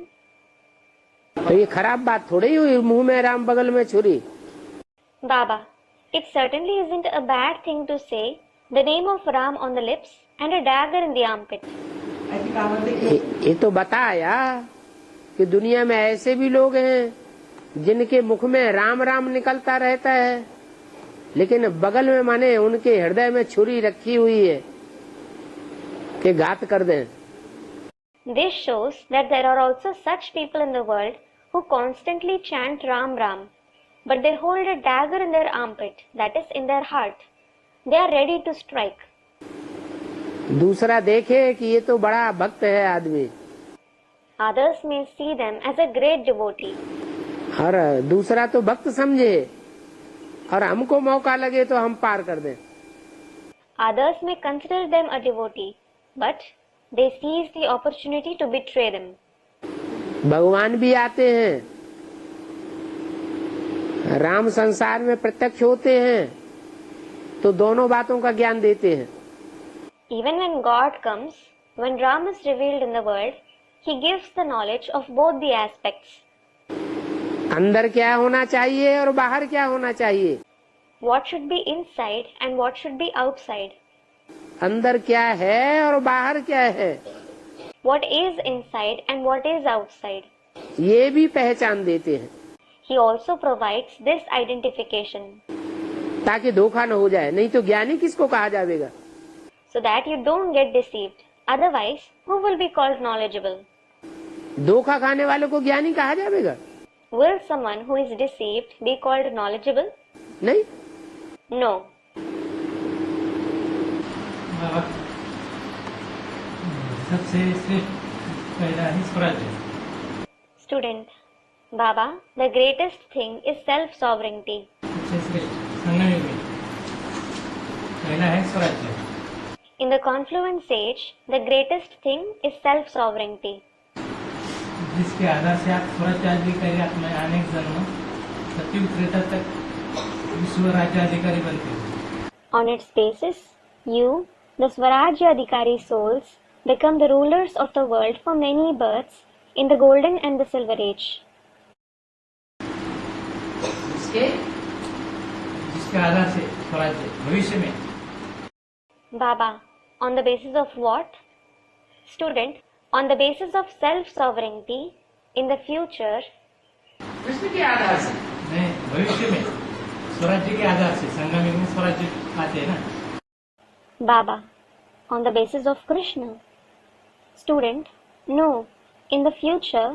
तो ये खराब बात थोड़ी हुई, मुंह में राम बगल में छुरी। Baba, it certainly isn't a bad thing to say the name of Ram on the lips and a dagger in the armpit. ऐसी कहावतें ये तो बताया कि दुनिया में ऐसे भी लोग हैं जिनके मुख में राम राम निकलता रहता है, लेकिन बगल में माने उनके हृदय में छुरी रखी हुई है कि घात कर दें। This shows that there are also such people in the world who constantly chant Ram Ram, but they hold a dagger in their armpit, that is, in their heart. They are ready to strike. दूसरा देखे कि ये तो बड़ा भक्त है आदमी, Others may see them as a great devotee. और दूसरा तो भक्त समझे और हमको मौका लगे तो हम पार कर दें। Others may consider them a devotee, but they seize the opportunity to betray them. भगवान भी आते हैं, राम संसार में प्रत्यक्ष होते हैं तो दोनों बातों का ज्ञान देते हैं। Even when God comes, when Ram is revealed in the world, He gives the knowledge of both the aspects. अंदर क्या होना चाहिए और बाहर क्या होना चाहिए, What should be inside and what should be outside. अंदर क्या है और बाहर क्या है, What is inside and what is outside. ये भी पहचान देते हैं He also provides this identification ताकि धोखा न हो जाए, नहीं तो ज्ञानी किसको कहा जाएगा। so that you don't get deceived. Otherwise, who will be called knowledgeable? धोखा खाने वाले को ज्ञानी कहा जाएगा? Will someone who is deceived be called knowledgeable? नहीं। No. बाबा, सबसे श्रेष्ठ पहला है स्वराज्य। Student, Baba, the greatest thing is self-sovereignty. सबसे श्रेष्ठ संगम युग में पहला है स्वराज्य। In the confluence age, the greatest thing is self-sovereignty. जिसके आधार से आप स्वराज्याधिकारी अपने अनेक जन्म सत्युग त्रेता तक विश्व राज्याधिकारी बनते हैं। On its basis, you, the Swarajya Adhikari souls, become the rulers of the world for many births in the golden and the silver age. जिसके आधार से स्वराज्य भविष्य में। Baba, on the basis of what? Student, on the basis of self-sovereignty, in the future, Krishna के आधार से नहीं, भविष्य में स्वराज्य के आधार से संगम युग में स्वराज्य आते हैं ना। Baba, on the basis of Krishna. Student, no, in the future,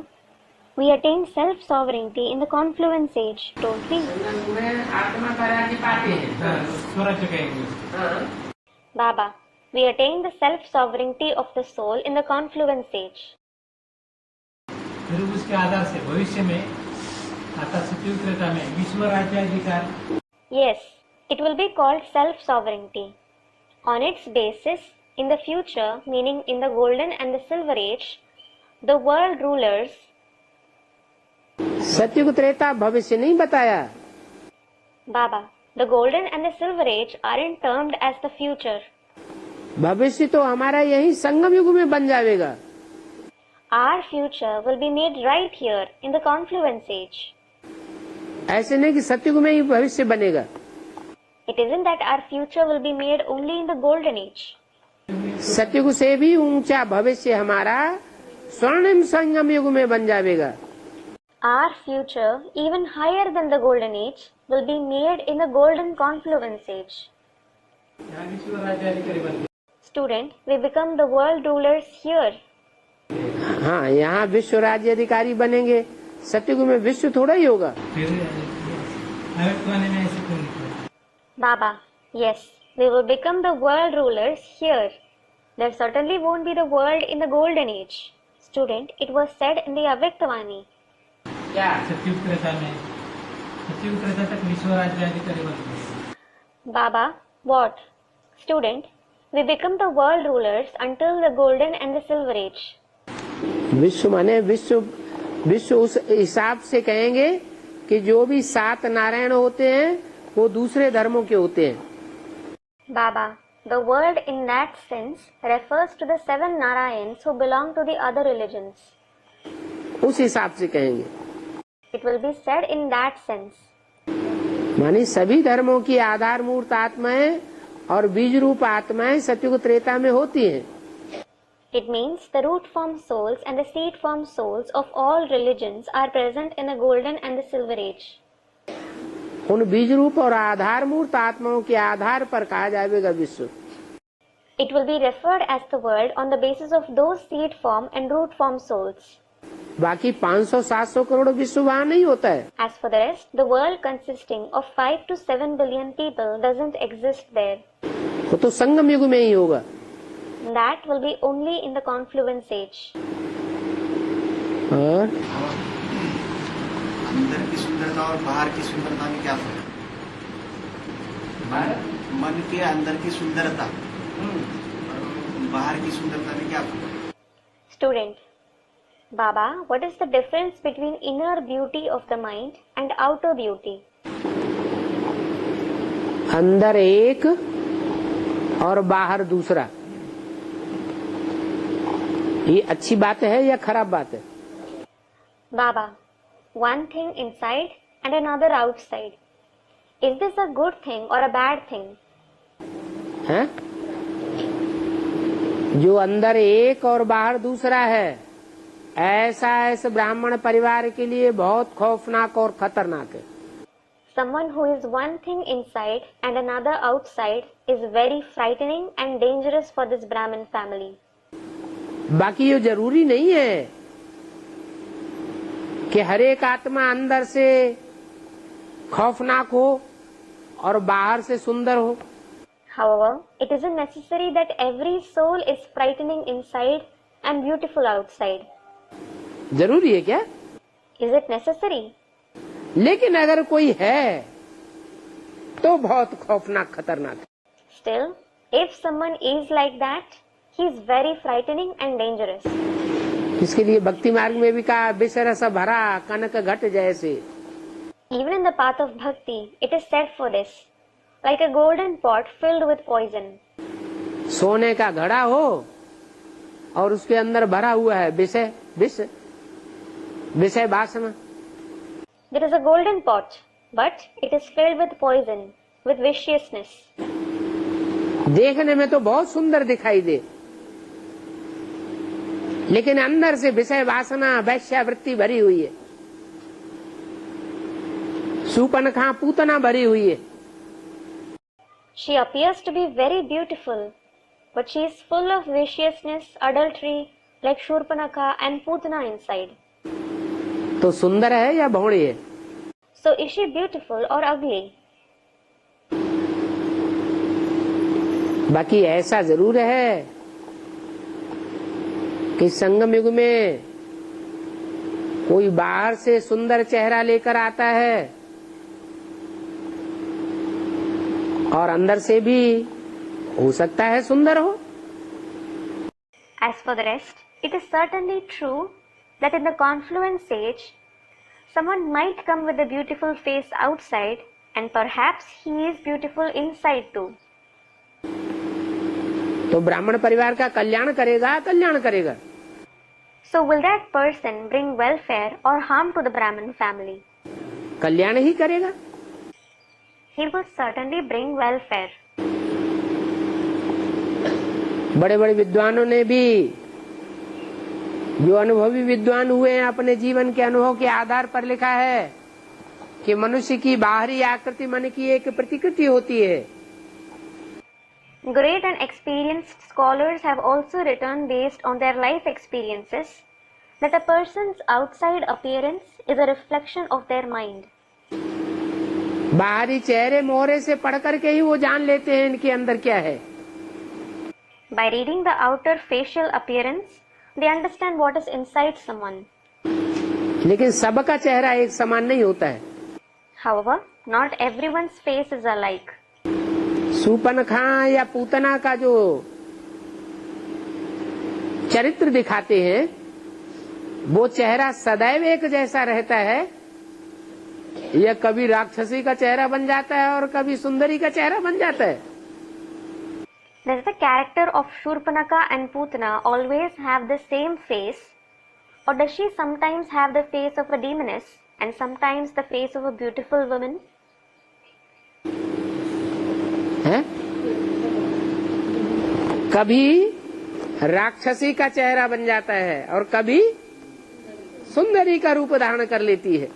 we attain self-sovereignty in the confluence age, don't we? संगम युग में आत्मा का राज्य पाते हैं। हाँ, स्वराज्य कहेंगे उसको। हाँ। Baba, we attain the self-sovereignty of the soul in the confluence age. फिर उसके आधार से भविष्य में आता सत्युग त्रेता में विश्व राज्याधिकार। Yes, it will be called self-sovereignty. On its basis, in the future, meaning in the golden and the silver age, the world rulers, सत्युग त्रेता भविष्य नहीं बताया। Baba, the golden and the silver age aren't termed as the future. भविष्य तो हमारा यही संगम युग में बन जाएगा। Our future will be made right here in the confluence age. ऐसे नहीं कि सत्युग में ही भविष्य बनेगा। It isn't that our future will be made only in the golden age. सत्युग से भी ऊंचा भविष्य हमारा स्वर्णिम संगम युग में बन जाएगा। Our future, even higher than the golden age, will be made in the golden confluence age. यहाँ विश्व राज्याधिकारी बनते। Student, we become the world rulers here. हाँ, यहाँ विश्व राज्य अधिकारी बनेंगे। सत्युग में विश्व थोड़ा ही होगा। फिर आयुक्त बनने में ऐसे क्यों नहीं? Baba, yes, We will become the world rulers here. There certainly won't be the world in the golden age. Student, it was said in the Avyaktvani. क्या सतयुग त्रेता में, सतयुग त्रेता तक विश्व राज्याधिकारी बनते। Baba, what? Student, we become the world rulers until the golden and the silver age. विश्व माने विश्व उस हिसाब से कहेंगे कि जो भी 7 नारायण होते हैं वो दूसरे धर्मों के होते हैं। Baba, the word in that sense refers to the 7 Narayans who belong to the other religions. उस हिसाब से कहेंगे। It will be said in that sense. मानी सभी धर्मों की आधार मूर्त आत्माएं और बीज रूप आत्माएं सतयुग त्रेता में होती हैं। It means the root form souls and the seed form souls of all religions are present in the golden and the silver age. उन बीज रूप और आधार मूर्त आत्माओं के आधार पर कहा जाएगा विश्व। It will be referred as the world on the basis of those seed form and root form souls. बाकी 500-700 करोड़ विश्व वहाँ नहीं होता है। As for the rest, the world consisting of 5 to 7 billion people doesn't exist there. वो तो संगम युग में ही होगा। That will be only in the confluence age. और अंदर की सुंदरता और बाहर की सुंदरता में क्या फर्क है? मन के अंदर की सुंदरता और बाहर की सुंदरता में क्या फर्क है? Student, Baba, what is the difference between inner beauty of the mind and outer beauty? अंदर एक और बाहर दूसरा, ये अच्छी बात है या खराब बात है? Baba, one thing inside and another outside. Is this a good thing or a bad thing? हैं? जो अंदर एक और बाहर दूसरा है, ऐसा इस ब्राह्मण परिवार के लिए बहुत खौफनाक और खतरनाक है। Someone who is one thing inside and another outside is very frightening and dangerous for this Brahmin family. बाकी ये जरूरी नहीं है कि हर एक आत्मा अंदर से खौफनाक हो और बाहर से सुंदर हो। However, it isn't necessary that every soul is frightening inside and beautiful outside. जरूरी है क्या? Is it necessary? लेकिन अगर कोई है तो बहुत खौफनाक खतरनाक है। Still, if someone is like that, he is very frightening and dangerous. इसके लिए भक्ति मार्ग में भी कहा विषरस भरा कनक घट जैसे। Even in the path of bhakti, it is said for this, like a golden pot filled with poison. सोने का घड़ा हो और उसके अंदर भरा हुआ है विषय वासना। There is a golden pot, but it is filled with poison, with viciousness. देखने में तो बहुत सुंदर दिखाई दे, लेकिन अंदर से विषय वासना वैश्यावृत्ति भरी हुई है, सूपनखा पूतना भरी हुई है। She appears to be very beautiful, but she is full of viciousness, adultery, like Shurpanakha and Putana inside. तो सुंदर है या भौड़ी है? So is she beautiful or ugly? बाकी ऐसा जरूर है कि संगम युग में कोई बाहर से सुंदर चेहरा लेकर आता है और अंदर से भी हो सकता है सुंदर हो। As for the rest, it is certainly true that in the confluence age, someone might come with a beautiful face outside and perhaps he is beautiful inside too. तो ब्राह्मण परिवार का कल्याण करेगा करेगा। So will that person bring welfare or harm to the Brahmin family? कल्याण ही करेगा। He will certainly bring welfare. बड़े बड़े विद्वानों ने भी, जो अनुभवी विद्वान हुए हैं, अपने जीवन के अनुभव के आधार पर लिखा है कि मनुष्य की बाहरी आकृति मन की एक प्रतिकृति होती है। Great and experienced scholars have also written based on their life experiences that a person's outside appearance is a reflection of their mind. बाहरी चेहरे मोहरे से पढ़ करके ही वो जान लेते हैं इनके अंदर क्या है। By reading the outer facial appearance, they understand what is inside someone. लेकिन सबका चेहरा एक समान नहीं होता है। However, not everyone's face is alike. Supnakha या पूतना का जो चरित्र दिखाते हैं वो चेहरा सदैव एक जैसा रहता है या कभी राक्षसी का चेहरा बन जाता है और कभी सुंदरी का चेहरा बन जाता है। Does the character of Shurpanaka and Putana always have the same face, or does she sometimes have the face of a demoness and sometimes the face of a beautiful woman? है? कभी राक्षसी का चेहरा बन जाता है और कभी सुंदरी का रूप धारण कर लेती है।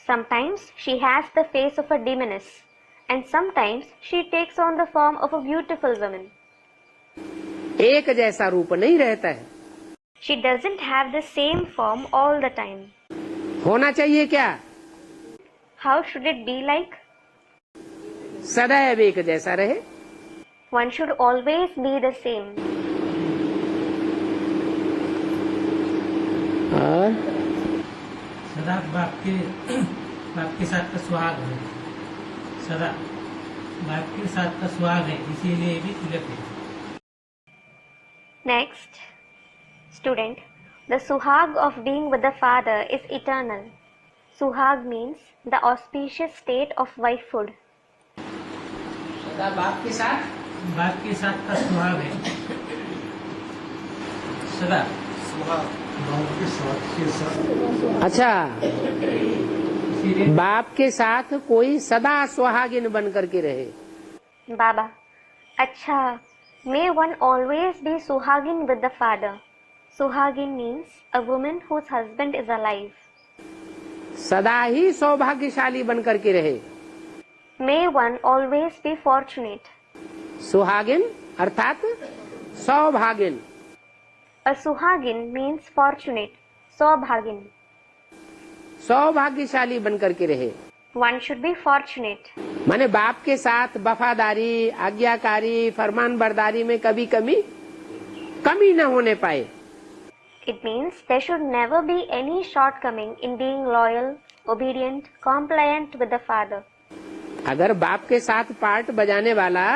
Sometimes she has the face of a demoness and sometimes she takes on the form of a beautiful woman. एक जैसा रूप नहीं रहता है। She doesn't have the same form all the time. होना चाहिए क्या? How should it be like? सदैव एक जैसा रहे। One should always be the same. और सदा बाप के साथ का सुहाग है, सदा बाप के साथ का सुहाग है, इसीलिए भी तिलक है। Next, student, the suhag of being with the father is eternal. Suhag means the auspicious state of wifehood. सदा बाप के साथ का सुहाग है, सदा अच्छा, इसीलिए बाप के साथ कोई सदा सुहागिन बन करके रहे। Baba, अच्छा, may one always be suhagin with the father. Suhagin means a woman whose husband is alive. सदा ही सौभाग्यशाली बन करके रहे। May one always be fortunate. सुहागिन अर्थात सौभागिन। A suhagin means fortunate, saubhagin. सौभाग्यशाली बन करके रहे। One should be fortunate. माने बाप के साथ वफादारी, आज्ञाकारी, फरमान बरदारी में कभी कमी न होने पाए। It means there should never be any shortcoming in being loyal, obedient, compliant with the father. अगर बाप के साथ पार्ट बजाने वाला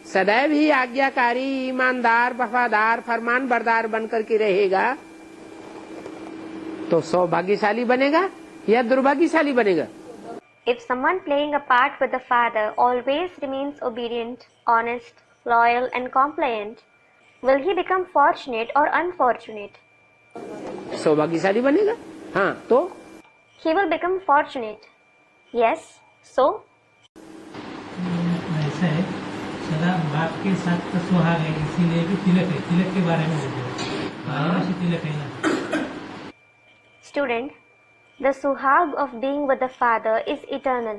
सदैव ही आज्ञाकारी, ईमानदार, वफादार, फरमान बरदार बन करके रहेगा तो सौभाग्यशाली बनेगा या दुर्भाग्यशाली बनेगा? If someone playing a part with the father always remains obedient, honest, loyal and compliant, will he become fortunate or unfortunate? सौभाग्यशाली बनेगा। हाँ, तो He will become fortunate. Yes, so? ऐसा है, सदा बाप के साथ का सुहाग है, इसीलिए भी तिलक है। तिलक के बारे में बोलिए, तिलक है ना। Student, the suhag of being with the father is eternal.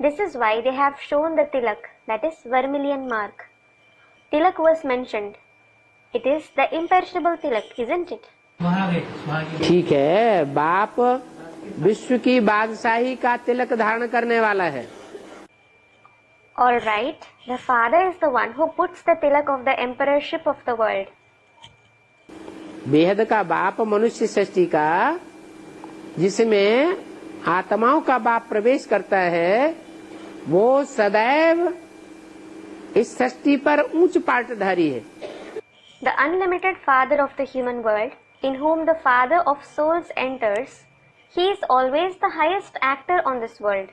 This is why they have shown the tilak, that is vermilion mark. Tilak was mentioned. It is the imperishable tilak, isn't it? सुहाग है, सुहाग है। ठीक है, बाप विश्व की बादशाही का तिलक धारण करने वाला है। All right, the father is the one who puts the tilak of the emperorship of the world. बेहद का बाप मनुष्य सृष्टि का, जिसमें आत्माओं का बाप प्रवेश करता है, वो सदैव इस सृष्टि पर उच्च पाटधारी है। The unlimited father of the human world, in whom the father of souls enters, he is always the highest actor on this world.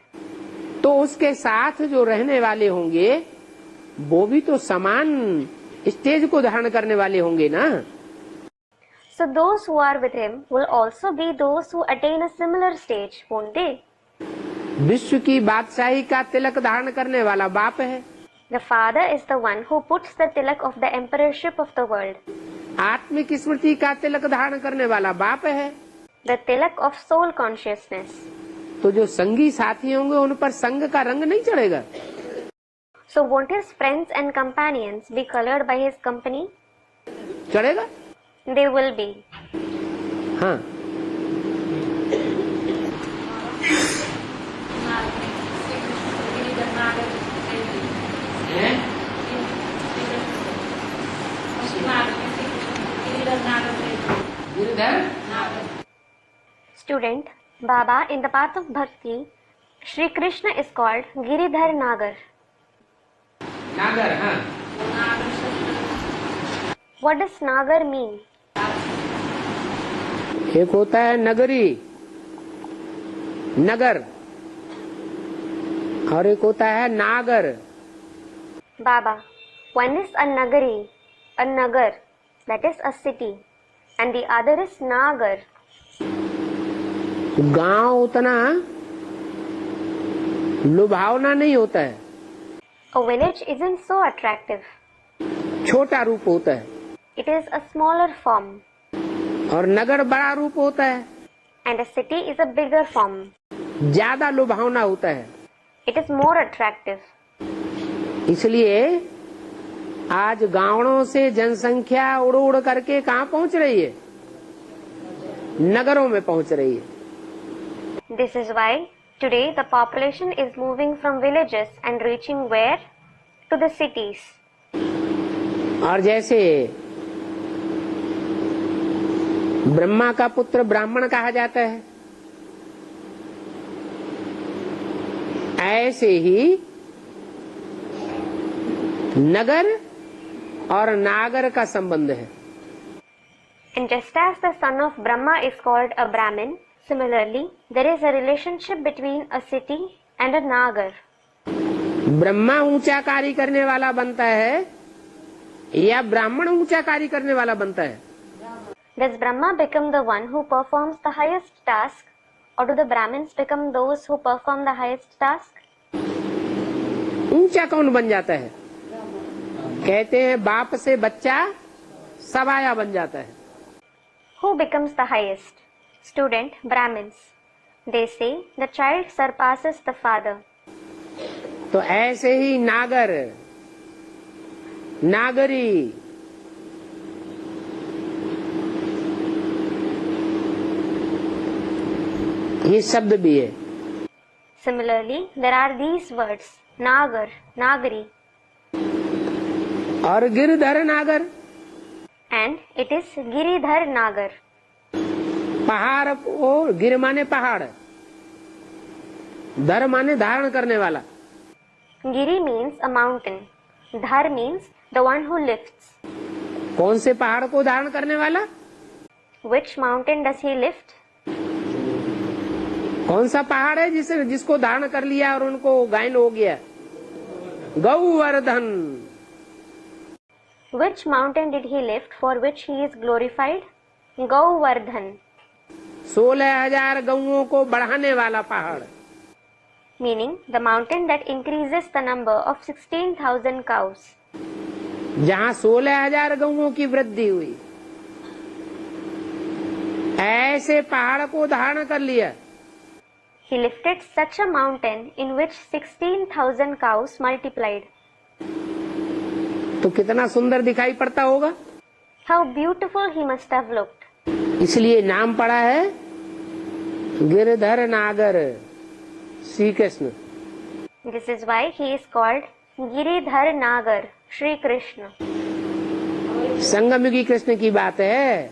तो उसके साथ जो रहने वाले होंगे वो भी तो समान स्टेज को धारण करने वाले होंगे ना। So those who are with him will also be those who attain a similar stage, won't they? विश्व की बादशाही का तिलक धारण करने वाला बाप है। The father is the one who puts the tilak of the emperorship of the world. आत्मिक स्मृति का तिलक धारण करने वाला बाप है। The tilak of soul consciousness. तो जो संगी साथी होंगे उन पर संग का रंग नहीं चढ़ेगा। So won't his friends and companions be colored by his company? चढ़ेगा? They will be. हाँ। Girdhar Student, Baba, in the path of bhakti, Shri Krishna is called Giridhar Nagar. नागर, हाँ। What does Nagar mean? एक होता है नगरी, नगर, और एक होता है नागर। Baba, one is a Nagari, a Nagar, that is a city, and the other is Nagar. गांव उतना लुभावना नहीं होता है, A village isn't so attractive. छोटा रूप होता है, It is a smaller form, और नगर बड़ा रूप होता है, and a city is a bigger form. ज्यादा लुभावना होता है। It is more attractive. इसलिए आज गांवों से जनसंख्या उड़ उड़ करके कहाँ पहुंच रही है? नगरों में पहुंच रही है। This is why today the population is moving from villages and reaching where? To the cities. और जैसे ब्रह्मा का पुत्र ब्राह्मण कहा जाता है, ऐसे ही नगर और नागर का संबंध है। And just as the son of Brahma is called a Brahmin, similarly, there is a relationship between a city and a Nagar. Brahma ऊंचा कार्य करने वाला बनता है या ब्राह्मण ऊंचा कार्य करने वाला बनता है? Does Brahma become the one who performs the highest task, or do the Brahmins become those who perform the highest task? ऊंचा कौन बन जाता है? कहते हैं बाप से बच्चा सवाया बन जाता है। Who becomes the highest? Student, Brahmins. They say the child surpasses the father. तो ऐसे ही नागर, नागरी, ये शब्द भी है। Similarly, there are these words, Nagar, Nagari, और गिरधर नागर, and it is Giridhar Nagar. पहाड़ को, गिर माने पहाड़, धर माने धारण करने वाला। Giri means a mountain. Dhar means the one who lifts. कौन से पहाड़ को धारण करने वाला? Which mountain does he lift? कौन सा पहाड़ है जिसको धारण कर लिया और उनको गायन हो गया? Govardhan. Which mountain did he lift for which he is glorified? Govardhan. 16,000 गौओं को बढ़ाने वाला पहाड़। Meaning the mountain that increases the number of 16,000 cows. जहाँ 16,000 गौओं की वृद्धि हुई, ऐसे पहाड़ को धारण कर लिया। He lifted such a mountain in which 16,000 cows multiplied. तो कितना सुंदर दिखाई पड़ता होगा। How beautiful he must have looked. इसलिए नाम पड़ा है गिरधर नागर Shri Krishna. This is why he is called Giridhar Nagar, Shri Krishna. संगमयुगी Krishna की बात है,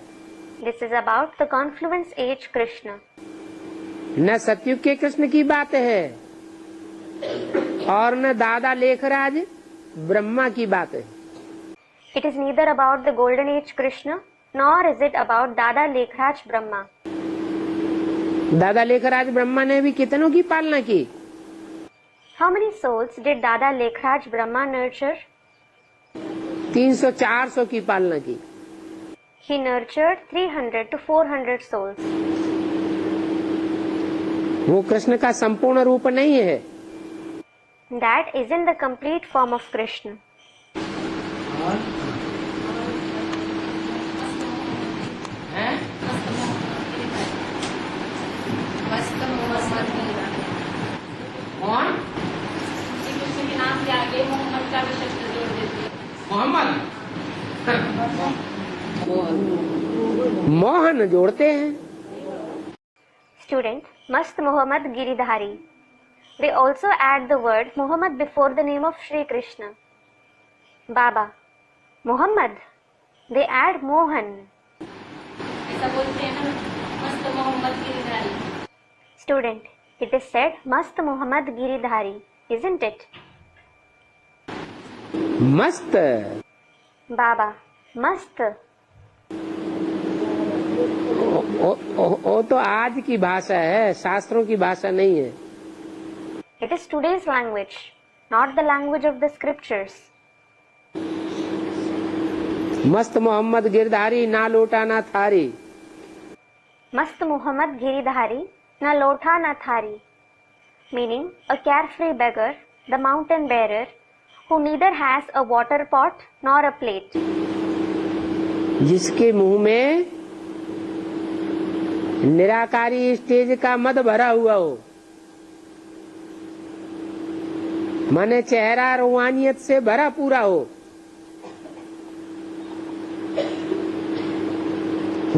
This is about the confluence age Krishna. न सतयुग के कृष्ण की बात है और न दादा लेखराज ब्रह्मा की बात है। It is neither about the golden age Krishna, nor is it about Dada Lekhraj Brahma. दादा लेखराज ब्रह्मा ने भी कितनों की पालना की? How many souls did Dada Lekhraj Brahma nurture? 300-400 की पालना की। He nurtured 300 to 400 souls. वो कृष्ण का संपूर्ण रूप नहीं है। That isn't the complete form of Krishna. हैं? कौन? कृष्ण के नाम के आगे मोहम्मद का भी शब्द जोड़ देते हैं। मोहम्मद। मोहन जोड़ते हैं। Student, Mast Muhammad Giridhari. They also add the word Muhammad before the name of Shri Krishna. Baba, Muhammad. They add Mohan. ऐसा बोलते हैं ना, मस्त Mohammad Girdhari. Student, it is said Mast Muhammad Giridhari, isn't it? मस्त। Baba, mast. वो तो आज की भाषा है, शास्त्रों की भाषा नहीं है। It is today's language, not the language of the scriptures. मस्त मोहम्मद गिरधारी, ना लोटा ना थारी। Mast Muhammad Giridhari, na lotha na thari. Meaning a carefree beggar, the mountain bearer, who neither has a water pot nor a plate. जिसके मुंह में निराकारी stage का मद भरा हुआ हो, माने चेहरा रूहानियत से भरा पूरा हो।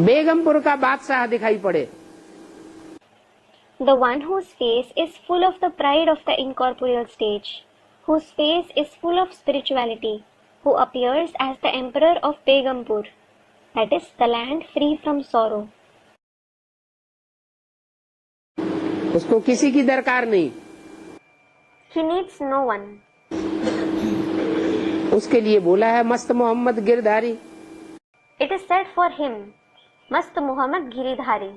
बेगमपुर का बादशाह दिखाई पड़े। The one whose face is full of the pride of the incorporeal stage, whose face is full of spirituality, who appears as the emperor of Begumpur, that is the land free from sorrow. उसको किसी की दरकार नहीं, He needs no one. उसके लिए बोला है मस्त Mohammad Girdhari. It is said for him, Mast Muhammad Giridhari.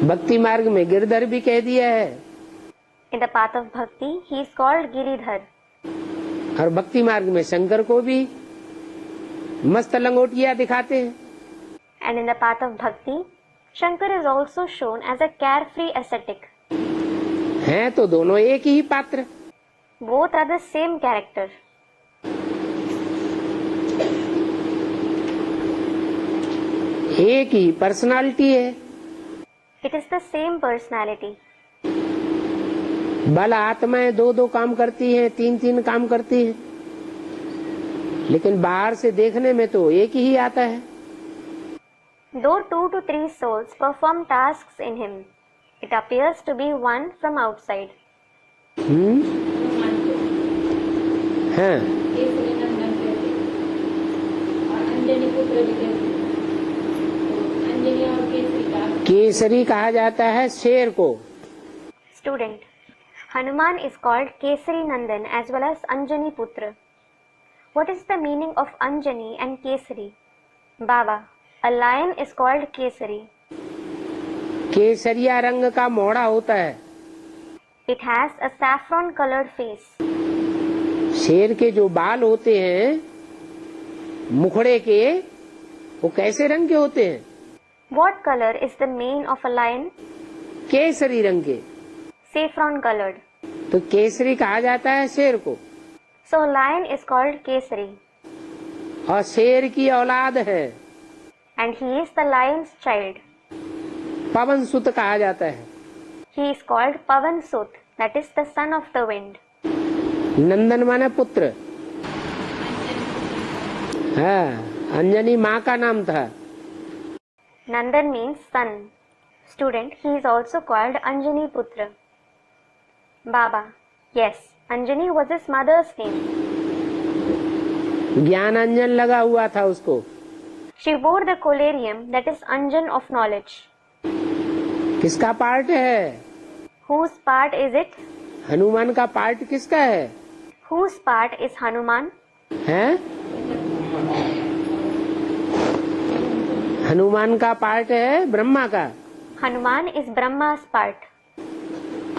भक्ति मार्ग में गिरधर भी कह दिया है, In the path of bhakti, he is called Giridhar. और भक्ति मार्ग में शंकर को भी मस्त लंगोटिया दिखाते हैं। And in the path of bhakti, Shankar is also shown as a carefree ascetic. हैं तो दोनों एक ही पात्र। Both are the same character. एक ही पर्सनालिटी है। It is the same personality. बल आत्माएं दो दो काम करती हैं, तीन तीन काम करती हैं, लेकिन बाहर से देखने में तो एक ही आता है। Though 2 to 3 souls perform tasks in him, it appears to be one from outside. हाँ, केसरी नंदन कहते और अंजनी पुत्र भी कहते। तो अंजनी और केसरी का केसरी कहा जाता है शेर को। Student, Hanuman is called Kesari Nandan as well as Anjani Putra. What is the meaning of Anjani and Kesari? Baba, a lion is called Kesari. केसरिया रंग का मोड़ा होता है। It has a saffron colored face. शेर के जो बाल होते हैं मुखड़े के, वो कैसे रंग के होते हैं? What color is the mane of a lion? Kesari रंग के। Saffron colored. तो केसरी कहा जाता है शेर को, So lion is called Kesari. और शेर की औलाद है। And he is the lion's child. पवन सुत कहा जाता है। He is called Pavan Sut, that is the son of the wind. नंदन माने पुत्र। हाँ, अंजनी माँ का नाम था। Nandan means son. Student, he is also called Anjani Putra. Baba, yes, Anjani was his mother's name. ज्ञान अंजन लगा हुआ था उसको। She wore the collyrium, that is Anjan of knowledge. किसका पार्ट है? Whose part is it? Hanuman का part किसका है? Whose part is Hanuman? हैं? हनुमान का पार्ट है ब्रह्मा का। Hanuman is Brahma's part.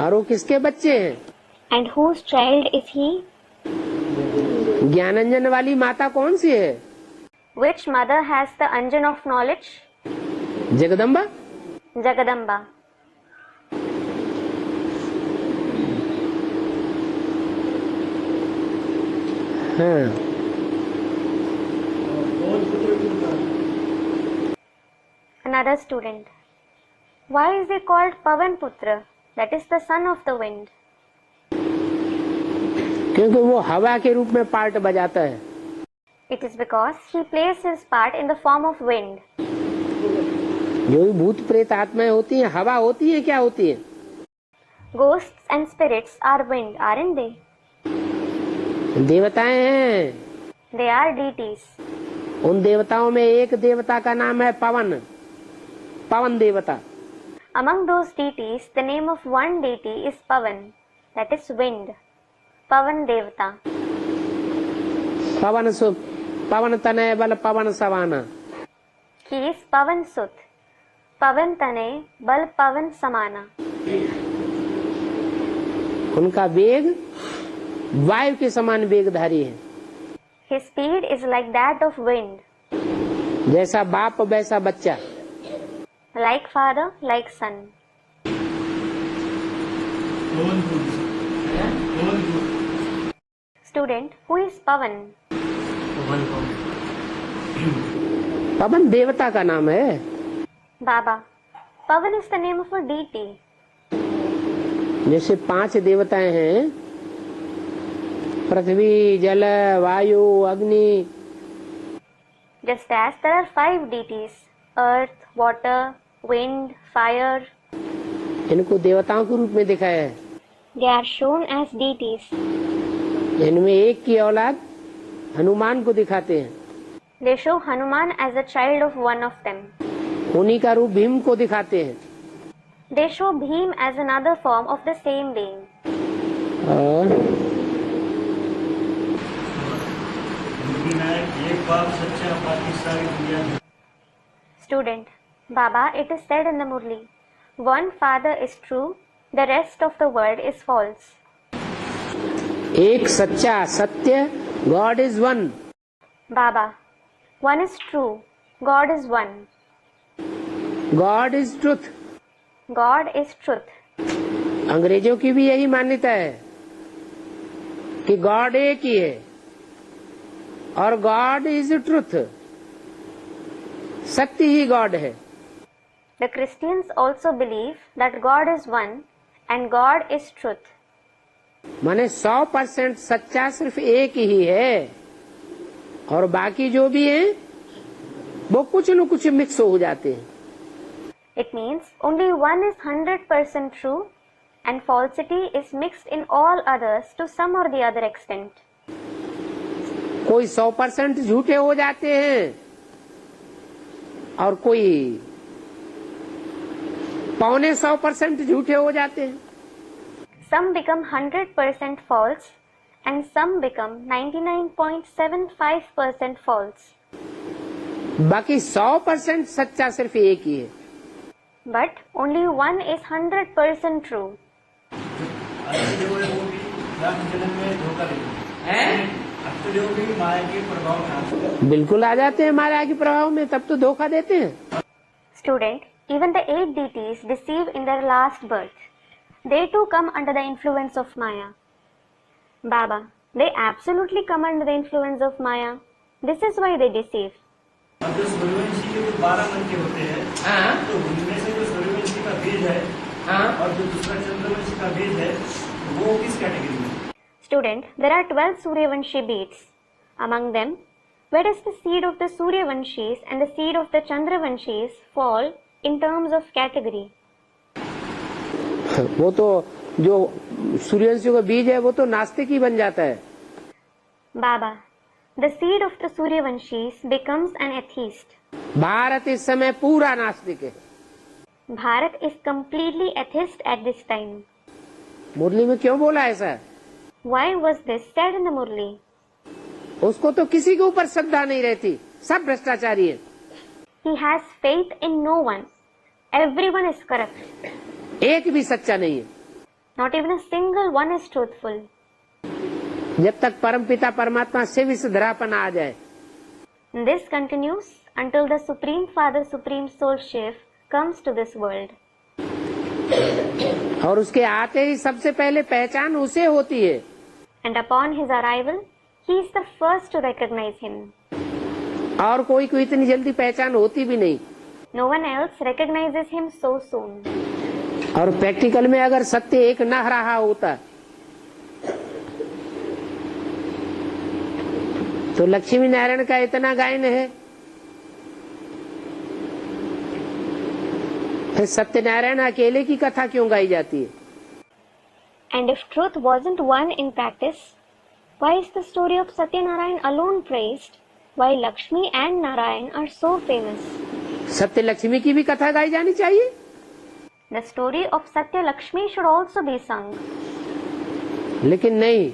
और वो किसके बच्चे हैं? And whose child is he? ज्ञानंजन वाली माता कौन सी है? Which mother has the Anjan of knowledge? Jagdamba. Jagadamba. हाँ, Another student. Why is he called Pavan Putra? That is the son of the wind. क्योंकि वो हवा के रूप में पार्ट बजाता है। It is because he plays his part in the form of wind. जो भी भूत प्रेत आत्माएं होती हैं, हवा होती है, क्या होती है? Ghosts and spirits are wind, aren't they? देवताएं हैं। They are deities. उन देवताओं में एक देवता का नाम है पवन, पवन देवता। Among those deities, the name of one deity is Pavan, that is wind. Pavan Devata. पवन सुत, पवन तनय बल पवन savanna. He is Pavan Sut. Pavan Tane Bal Pavan Samana. उनका वेग वायु के समान वेगधारी है। His speed is like that of wind. जैसा बाप वैसा बच्चा। Like father, like son. Student, who is Pavan? पवन देवता का नाम है। Baba. Pavan is the name of a deity. जैसे 5 देवताएं हैं, पृथ्वी, जल, वायु, अग्नि। Just as there are 5 deities, earth, water, wind, fire. इनको देवताओं के रूप में दिखाया है। They are shown as deities. इनमें एक की औलाद हनुमान को दिखाते हैं। They show Hanuman as a child of one of them. उन्हीं का रूप भीम को दिखाते हैं। They show Bhim as another form of the same being. और एक बाप सच्चा, बाकी सारी दुनिया। Student, Baba, it is said in the Murli, one father is true, the rest of the world is false. एक सच्चा सत्य, God is one. Baba, one is true, God is one. God is truth. God is truth. अंग्रेजों की भी यही मान्यता है कि गॉड एक ही है और गॉड इज ट्रुथ, सत्य ही गॉड है। The Christians also believe that God is one and God is truth. माने 100% सच्चा सिर्फ एक ही है और बाकी जो भी है वो कुछ न कुछ मिक्स हो जाते हैं। It means only one is 100% true and falsity is mixed in all others to some or the other extent. कोई 100% झूठे हो जाते हैं और कोई 0.25% झूठे हो जाते हैं। Some become 100% false and some become 99.75% false. बाकी 100% सच्चा सिर्फ एक ही है। But only one is 100% true. जो है वो भी लास्ट जन्म में धोखा देंगे। जो भी माया के प्रभाव में आ सकते हैं। बिल्कुल आ जाते हैं माया के प्रभाव में, तब तो धोखा देते हैं। Student, even the 8 deities deceive in their last birth. They too come under the influence of Maya. Baba, they absolutely come under the influence of Maya. This is why they deceive. अब जो सूर्यवंशी के जो 12 मन के होते हैं, तो उनमें से जो सूर्यवंशी का बीज है और जो दूसरा चंद्रवंशी का बीज है, वो किस कैटेगरी में? Student, there are 12 Suryavanshi beads. Among them, where does the seed of the Suryavanshis and the seed of the Chandravanshis fall in terms of category? वो तो जो सूर्यवंशियों का बीज है वो तो नास्तिक ही बन जाता है। Baba, the seed of the Suryavanshis becomes an atheist. Bharat इस समय पूरा नास्तिक है। Bharat is completely atheist at this time. मुरली में क्यों बोला ऐसा? Why was this said in the Murli? उसको तो किसी के ऊपर श्रद्धा नहीं रहती, सब भ्रष्टाचारी है। He has faith in no one. Everyone is corrupt. एक भी सच्चा नहीं है। Not even a single one is truthful. जब तक परमपिता परमात्मा शिव इस धरा पर ना आ जाए। This continues until the Supreme Father, Supreme Soul Shiv comes to this world. और उसके आते ही सबसे पहले पहचान उसे होती है। And upon his arrival, he is the first to recognize him. और कोई को इतनी जल्दी पहचान होती भी नहीं। No one else recognizes him so soon. और प्रैक्टिकल में अगर सत्य एक न रहा होता तो लक्ष्मी नारायण का इतना गायन है, फिर सत्यनारायण अकेले की कथा क्यों गाई जाती है? And if truth wasn't one in practice, why is the story of Satyanarayan alone praised why Lakshmi and Narayan are so famous. सत्य लक्ष्मी की भी कथा गाई जानी चाहिए. The story of Satya Lakshmi should also be sung. लेकिन नहीं,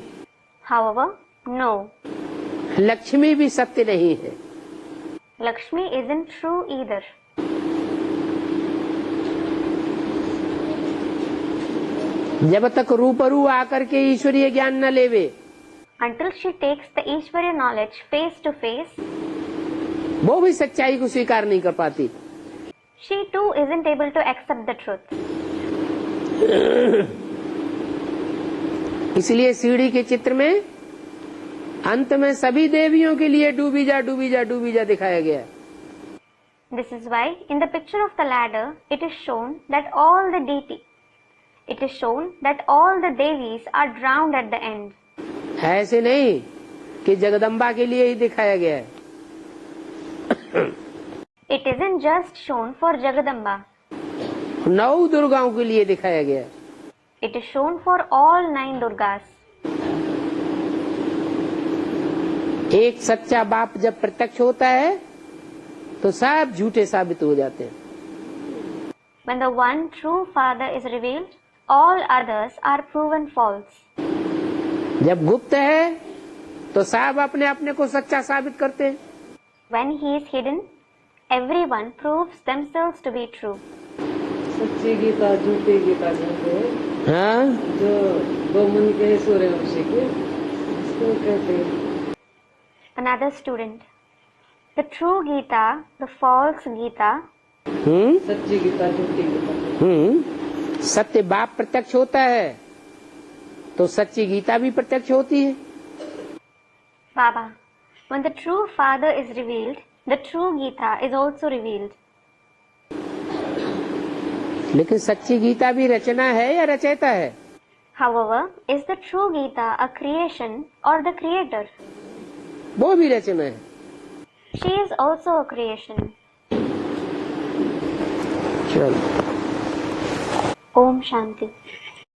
However, no. Lakshmi भी सत्य नहीं है. Lakshmi isn't true either. जब तक रूबरू आकर के ईश्वरीय ज्ञान न लेवे, Until she takes the Ishwarya knowledge face to face, वो भी सच्चाई को स्वीकार नहीं कर पाती. she too isn't able to accept the truth. इसलिए सीढ़ी के चित्र में अंत में सभी देवियों के लिए डूबी जा डूबी जा डूबी जा दिखाया गया. This is why in the picture of the ladder it is shown that all the Devis are drowned at the end. ऐसे नहीं कि जगदम्बा के लिए ही दिखाया गया है. It isn't just shown for Jagadamba. 9 दुर्गाओं के लिए दिखाया गया है. It is shown for all 9 Durgas. एक सच्चा बाप जब प्रत्यक्ष होता है तो सब झूठे साबित हो जाते हैं. When the one true Father is revealed, all others are proven false. जब गुप्त है तो सब अपने अपने को सच्चा साबित करते हैं. When he is hidden, everyone proves themselves to be true. सच्ची गीता झूठी गीता कहते हैं. हाँ, जो दो मन के सूर्यवंशी के इसको कहते हैं. Another student. The true Gita, the false Gita, सच्ची गीता झूठी गीता. सत्य बाप प्रत्यक्ष होता है तो सच्ची गीता भी प्रत्यक्ष होती है. Baba. When the true Father is revealed, the true Gita is also revealed. लेकिन सच्ची गीता भी रचना है या रचयिता है? However, is the true Gita a creation or the creator? वो भी रचना है. She is also a creation. चलो. Om Shanti.